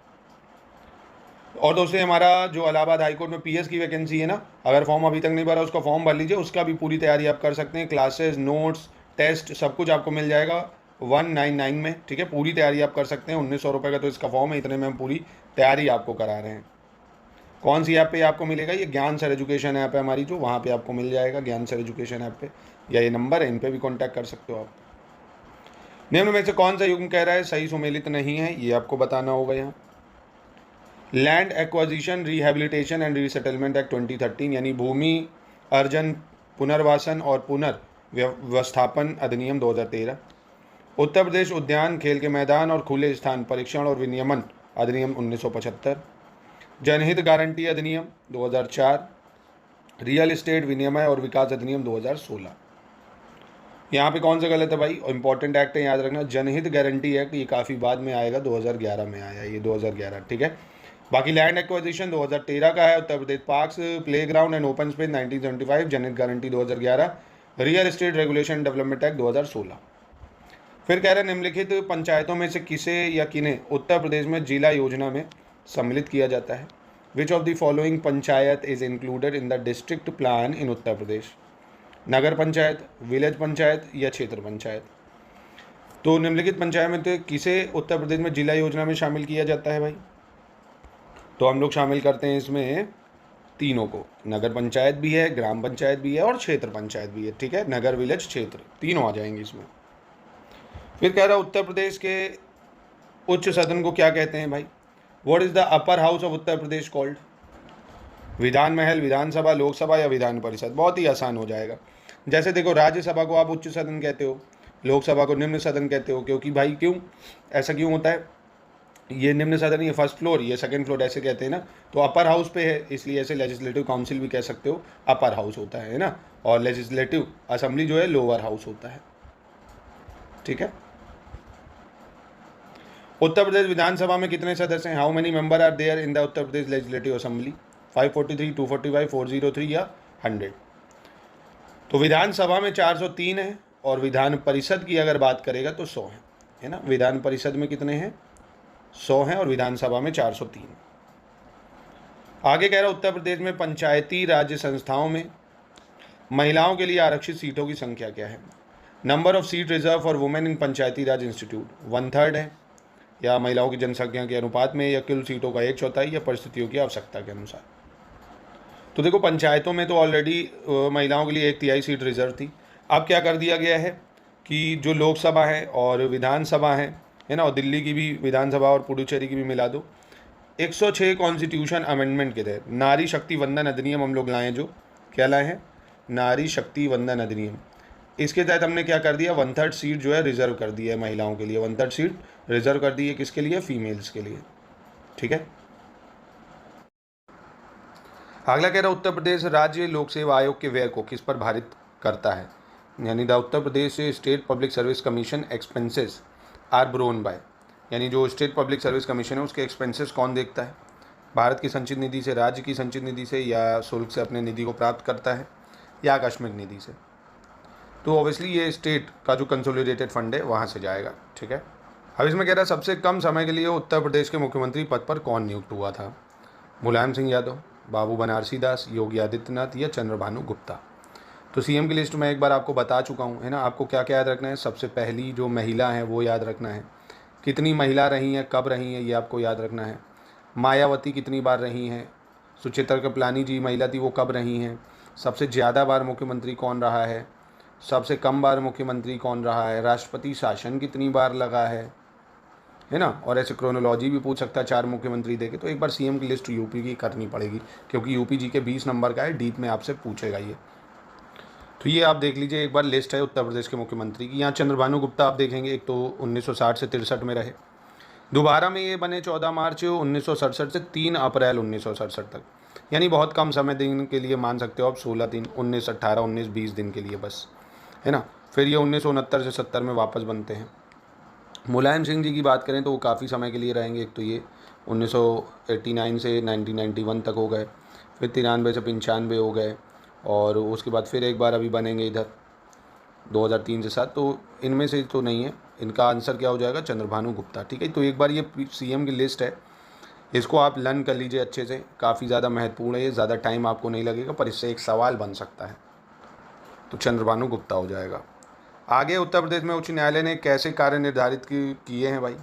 और दोस्तों, हमारा जो इलाहाबाद हाईकोर्ट में PS की वैकेंसी है ना, अगर फॉर्म अभी तक नहीं भरा उसका फॉर्म भर लीजिए। उसका भी पूरी तैयारी आप कर सकते हैं। क्लासेस, नोट्स, टेस्ट सब कुछ आपको मिल जाएगा 199 में, ठीक है। पूरी तैयारी आप कर सकते हैं। 1900 रुपये का तो इसका फॉर्म है, इतने में हम पूरी तैयारी आपको करा रहे हैं। कौन सी ऐप पे आपको मिलेगा? ये ज्ञान सर एजुकेशन ऐप है हमारी, जो वहाँ पे आपको मिल जाएगा ज्ञान सर एजुकेशन ऐप पे, या ये नंबर है, इन पे भी कॉन्टैक्ट कर सकते हो आप। निम्न में से कौन सा युग्म कह रहा है सही सुमेलित नहीं है, ये आपको बताना होगा यहाँ। Land acquisition rehabilitation and resettlement act 2013 यानी भूमि अर्जन, पुनर्वासन और पुनर्व्यवस्थापन अधिनियम 2013। उत्तर प्रदेश उद्यान, खेल के मैदान और खुले स्थान परीक्षण और विनियमन अधिनियम 1975। जनहित गारंटी अधिनियम 2004। रियल एस्टेट विनिमय और विकास अधिनियम 2016। यहाँ पे कौन सा गलत है भाई? इंपॉर्टेंट एक्ट है, याद रखना। जनहित गारंटी एक्ट ये काफ़ी बाद में आएगा, 2011 में आया ये, 2011, ठीक है। बाकी लैंड एक्विजिशन 2013 का है। Uttar Pradesh parks, playground and open space 1975। जनहित guarantee 2011। Real estate regulation development act 2016। फिर कह रहे हैं निम्नलिखित पंचायतों में से किसे या किन्हें उत्तर प्रदेश में जिला योजना में सम्मिलित किया जाता है? Which of the following panchayat is included in the district plan in Uttar Pradesh? Nagar panchayat, village panchayat या क्षेत्र पंचायत? तो निम्नलिखित पंचायत में तो किसे उत्तर प्रदेश में जिला योजना में शामिल किया जाता है भाई? तो हम लोग शामिल करते हैं इसमें तीनों को। नगर पंचायत भी है, ग्राम पंचायत भी है और क्षेत्र पंचायत भी है, ठीक है। नगर, विलेज, क्षेत्र तीनों आ जाएंगे इसमें। फिर कह रहा उत्तर प्रदेश के उच्च सदन को क्या कहते हैं भाई? What is the upper house of Uttar Pradesh called? विधान महल, विधानसभा, लोकसभा या विधान परिषद? बहुत ही आसान हो जाएगा। जैसे देखो, राज्यसभा को आप उच्च सदन कहते हो, लोकसभा को निम्न सदन कहते हो। क्योंकि भाई क्यों ऐसा क्यों होता है? ये निम्न सदन, ये फर्स्ट फ्लोर, ये सेकंड फ्लोर, ऐसे कहते हैं ना। तो अपर हाउस पे है, इसलिए ऐसे लेजिस्लेटिव काउंसिल भी कह सकते हो, अपर हाउस होता है ना। और लेजिस्लेटिव असेंबली जो है लोअर हाउस होता है, ठीक है। उत्तर प्रदेश विधानसभा में कितने सदस्य हैं? How many member are there in the Uttar Pradesh legislative assembly? 543, 245, 403 या 100। तो विधानसभा में 403 है और विधान परिषद की अगर बात करेगा तो 100 है ना। विधान परिषद में कितने हैं? 100 हैं और विधानसभा में 403। आगे कह रहा उत्तर प्रदेश में पंचायती राज्य संस्थाओं में महिलाओं के लिए आरक्षित सीटों की संख्या क्या है? Number of seat reserve for women in Panchayati Raj institute 1/3 है, या महिलाओं की जनसंख्या के अनुपात में, या कुल सीटों का 1/4, या परिस्थितियों की आवश्यकता के अनुसार। तो देखो पंचायतों में तो ऑलरेडी महिलाओं के लिए 1/3 सीट रिजर्व थी। अब क्या कर दिया गया है कि जो लोकसभा है और विधानसभा है ना, और दिल्ली की भी विधानसभा और पुडुचेरी की भी मिला दो, 106 कॉन्स्टिट्यूशन अमेंडमेंट के तहत नारी शक्ति वंदन अधिनियम हम लोग लाए हैं। जो क्या लाए हैं? नारी शक्ति वंदन अधिनियम। इसके तहत हमने क्या कर दिया? 1/3 सीट जो है रिजर्व कर दी है महिलाओं के लिए। 1/3 सीट रिजर्व कर दी है किसके लिए? फीमेल्स के लिए। ठीक है। अगला कह रहा उत्तर प्रदेश राज्य लोक सेवा आयोग के व्यय को किस पर भारित करता है? यानी the Uttar Pradesh state public service commission expenses are borne by, यानी जो स्टेट पब्लिक सर्विस कमीशन है उसके एक्सपेंसेस कौन देखता है? भारत की संचित निधि से, राज्य की संचित निधि से, या शुल्क से अपने निधि को प्राप्त करता है, या आकस्मिक निधि से? तो ऑब्वियसली ये स्टेट का जो कंसोलिडेटेड फंड है वहाँ से जाएगा। ठीक है। अब इसमें कह रहा है सबसे कम समय के लिए उत्तर प्रदेश के मुख्यमंत्री पद पर कौन नियुक्त हुआ था? मुलायम सिंह यादव, बाबू बनारसी दास, योगी आदित्यनाथ, या चंद्रभानु गुप्ता? तो सीएम की लिस्ट में एक बार आपको बता चुका हूँ, है ना। आपको क्या क्या याद रखना है? सबसे पहली जो महिला है वो याद रखना है, कितनी महिला रही हैं, कब रही हैं, ये आपको याद रखना है। मायावती कितनी बार रही हैं, सुचित्रा कृपलानी जी महिला थी वो कब रही हैं, सबसे ज़्यादा बार मुख्यमंत्री कौन रहा है, सबसे कम बार मुख्यमंत्री कौन रहा है, राष्ट्रपति शासन कितनी बार लगा है ना। और ऐसे क्रोनोलॉजी भी पूछ सकता है 4 मुख्यमंत्री देके। तो एक बार सीएम की लिस्ट यूपी की करनी पड़ेगी, क्योंकि यूपी जी के 20 नंबर का है, डीप में आपसे पूछेगा ये। तो ये आप देख लीजिए एक बार लिस्ट है उत्तर प्रदेश के मुख्यमंत्री की। यहाँ चंद्रभानु गुप्ता आप देखेंगे, एक तो 1960 से 63 में रहे, दोबारा में ये बने 14 मार्च 1967 से 3 अप्रैल 1967 तक, यानी बहुत कम समय दिन के लिए मान सकते हो आप। 16 दिन, 19, 18, 19, 20 दिन के लिए बस, है ना। फिर ये 1969 से 70 में वापस बनते हैं। मुलायम सिंह जी की बात करें तो वो काफ़ी समय के लिए रहेंगे। एक तो ये 1989 से 1991 तक हो गए, फिर 93 से 95 हो गए, और उसके बाद फिर एक बार अभी बनेंगे इधर 2003 से 7। तो इनमें से तो नहीं है, इनका आंसर क्या हो जाएगा? चंद्रभानु गुप्ता। ठीक है। तो एक बार ये सीएम की लिस्ट है, इसको आप लर्न कर लीजिए अच्छे से, काफ़ी ज़्यादा महत्वपूर्ण है ये, ज़्यादा टाइम आपको नहीं लगेगा, पर इससे एक सवाल बन सकता है। तो चंद्रभानु गुप्ता हो जाएगा। आगे उत्तर प्रदेश में उच्च न्यायालय ने कैसे कार्य निर्धारित किए हैं भाई?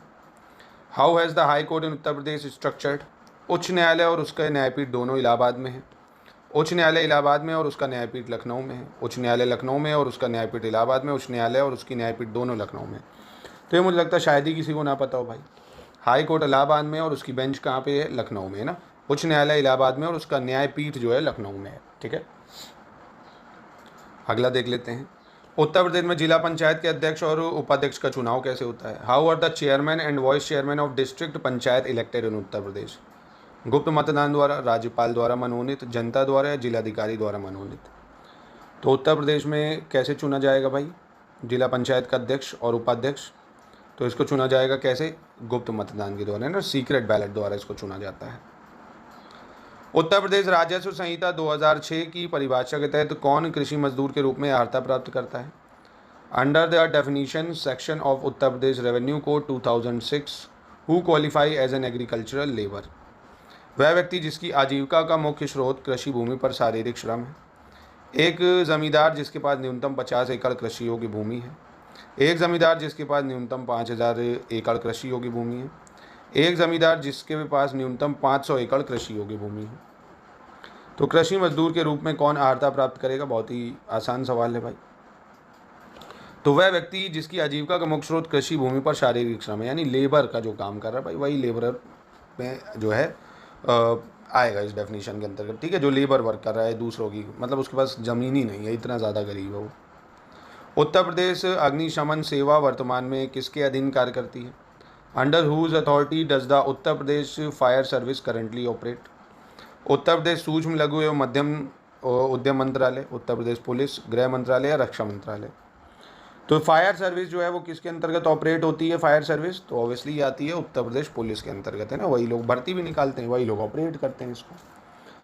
How has the high court in Uttar Pradesh structured? उच्च न्यायालय और उसका न्यायपीठ दोनों इलाहाबाद में है। उच्च न्यायालय इलाहाबाद में और उसका न्यायपीठ लखनऊ में है। उच्च न्यायालय लखनऊ में और उसका न्यायपीठ इलाहाबाद में। उच्च न्यायालय और उसकी न्यायपीठ दोनों लखनऊ में। तो ये मुझे लगता है शायद ही किसी को ना पता हो भाई। हाई कोर्ट इलाहाबाद में और उसकी बेंच कहाँ पे है? लखनऊ में, है ना। उच्च न्यायालय इलाहाबाद में और उसका न्यायपीठ जो है लखनऊ में है। ठीक है। अगला देख लेते हैं। उत्तर प्रदेश में जिला पंचायत के अध्यक्ष और उपाध्यक्ष का चुनाव कैसे होता है? How are the chairman and vice chairman of district panchayat elected in Uttar Pradesh? गुप्त मतदान द्वारा, राज्यपाल द्वारा मनोनीत, जनता द्वारा, या जिलाधिकारी द्वारा मनोनीत? तो उत्तर प्रदेश में कैसे चुना जाएगा भाई जिला पंचायत का अध्यक्ष और उपाध्यक्ष? तो इसको चुना जाएगा कैसे? गुप्त मतदान के द्वारा, है ना, सीक्रेट बैलेट द्वारा इसको चुना जाता है। उत्तर प्रदेश राजस्व संहिता 2006 की परिभाषा के तहत कौन कृषि मजदूर के रूप में अर्हता प्राप्त करता है? Under the definition section of Uttar Pradesh revenue code 2006 who qualify as an agricultural labour? वह व्यक्ति जिसकी आजीविका का मुख्य स्रोत कृषि भूमि पर शारीरिक श्रम है। एक जमींदार जिसके पास न्यूनतम 50 एकड़ कृषि योग्य भूमि है। एक जमींदार जिसके पास न्यूनतम 5000 एकड़ कृषि योग्य भूमि है। एक जमींदार जिसके पास न्यूनतम 500 एकड़ कृषि योग्य भूमि है। तो कृषि मजदूर के रूप में कौन अर्हता प्राप्त करेगा? बहुत ही आसान सवाल है भाई। तो वह व्यक्ति जिसकी आजीविका का मुख्य स्रोत कृषि भूमि पर शारीरिक श्रम है, यानी लेबर का जो काम कर रहा है भाई, वही लेबर में जो है आएगा इस डेफिनेशन के अंतर्गत। ठीक है। जो लेबर वर्क कर रहा है दूसरों की, मतलब उसके पास ज़मीन ही नहीं है, इतना ज़्यादा गरीब है वो। उत्तर प्रदेश अग्निशमन सेवा वर्तमान में किसके अधीन कार्य करती है? Under whose authority does the Uttar Pradesh fire service currently operate? Uttar Pradesh सूक्ष्म लघु एवं मध्यम उद्यम मंत्रालय, उत्तर प्रदेश पुलिस, गृह मंत्रालय, या रक्षा मंत्रालय? तो फायर सर्विस जो है वो किसके अंतर्गत ऑपरेट होती है? फायर सर्विस तो ऑब्वियसली आती है उत्तर प्रदेश पुलिस के अंतर्गत, है ना। वही लोग भर्ती भी निकालते हैं, वही लोग ऑपरेट करते हैं इसको।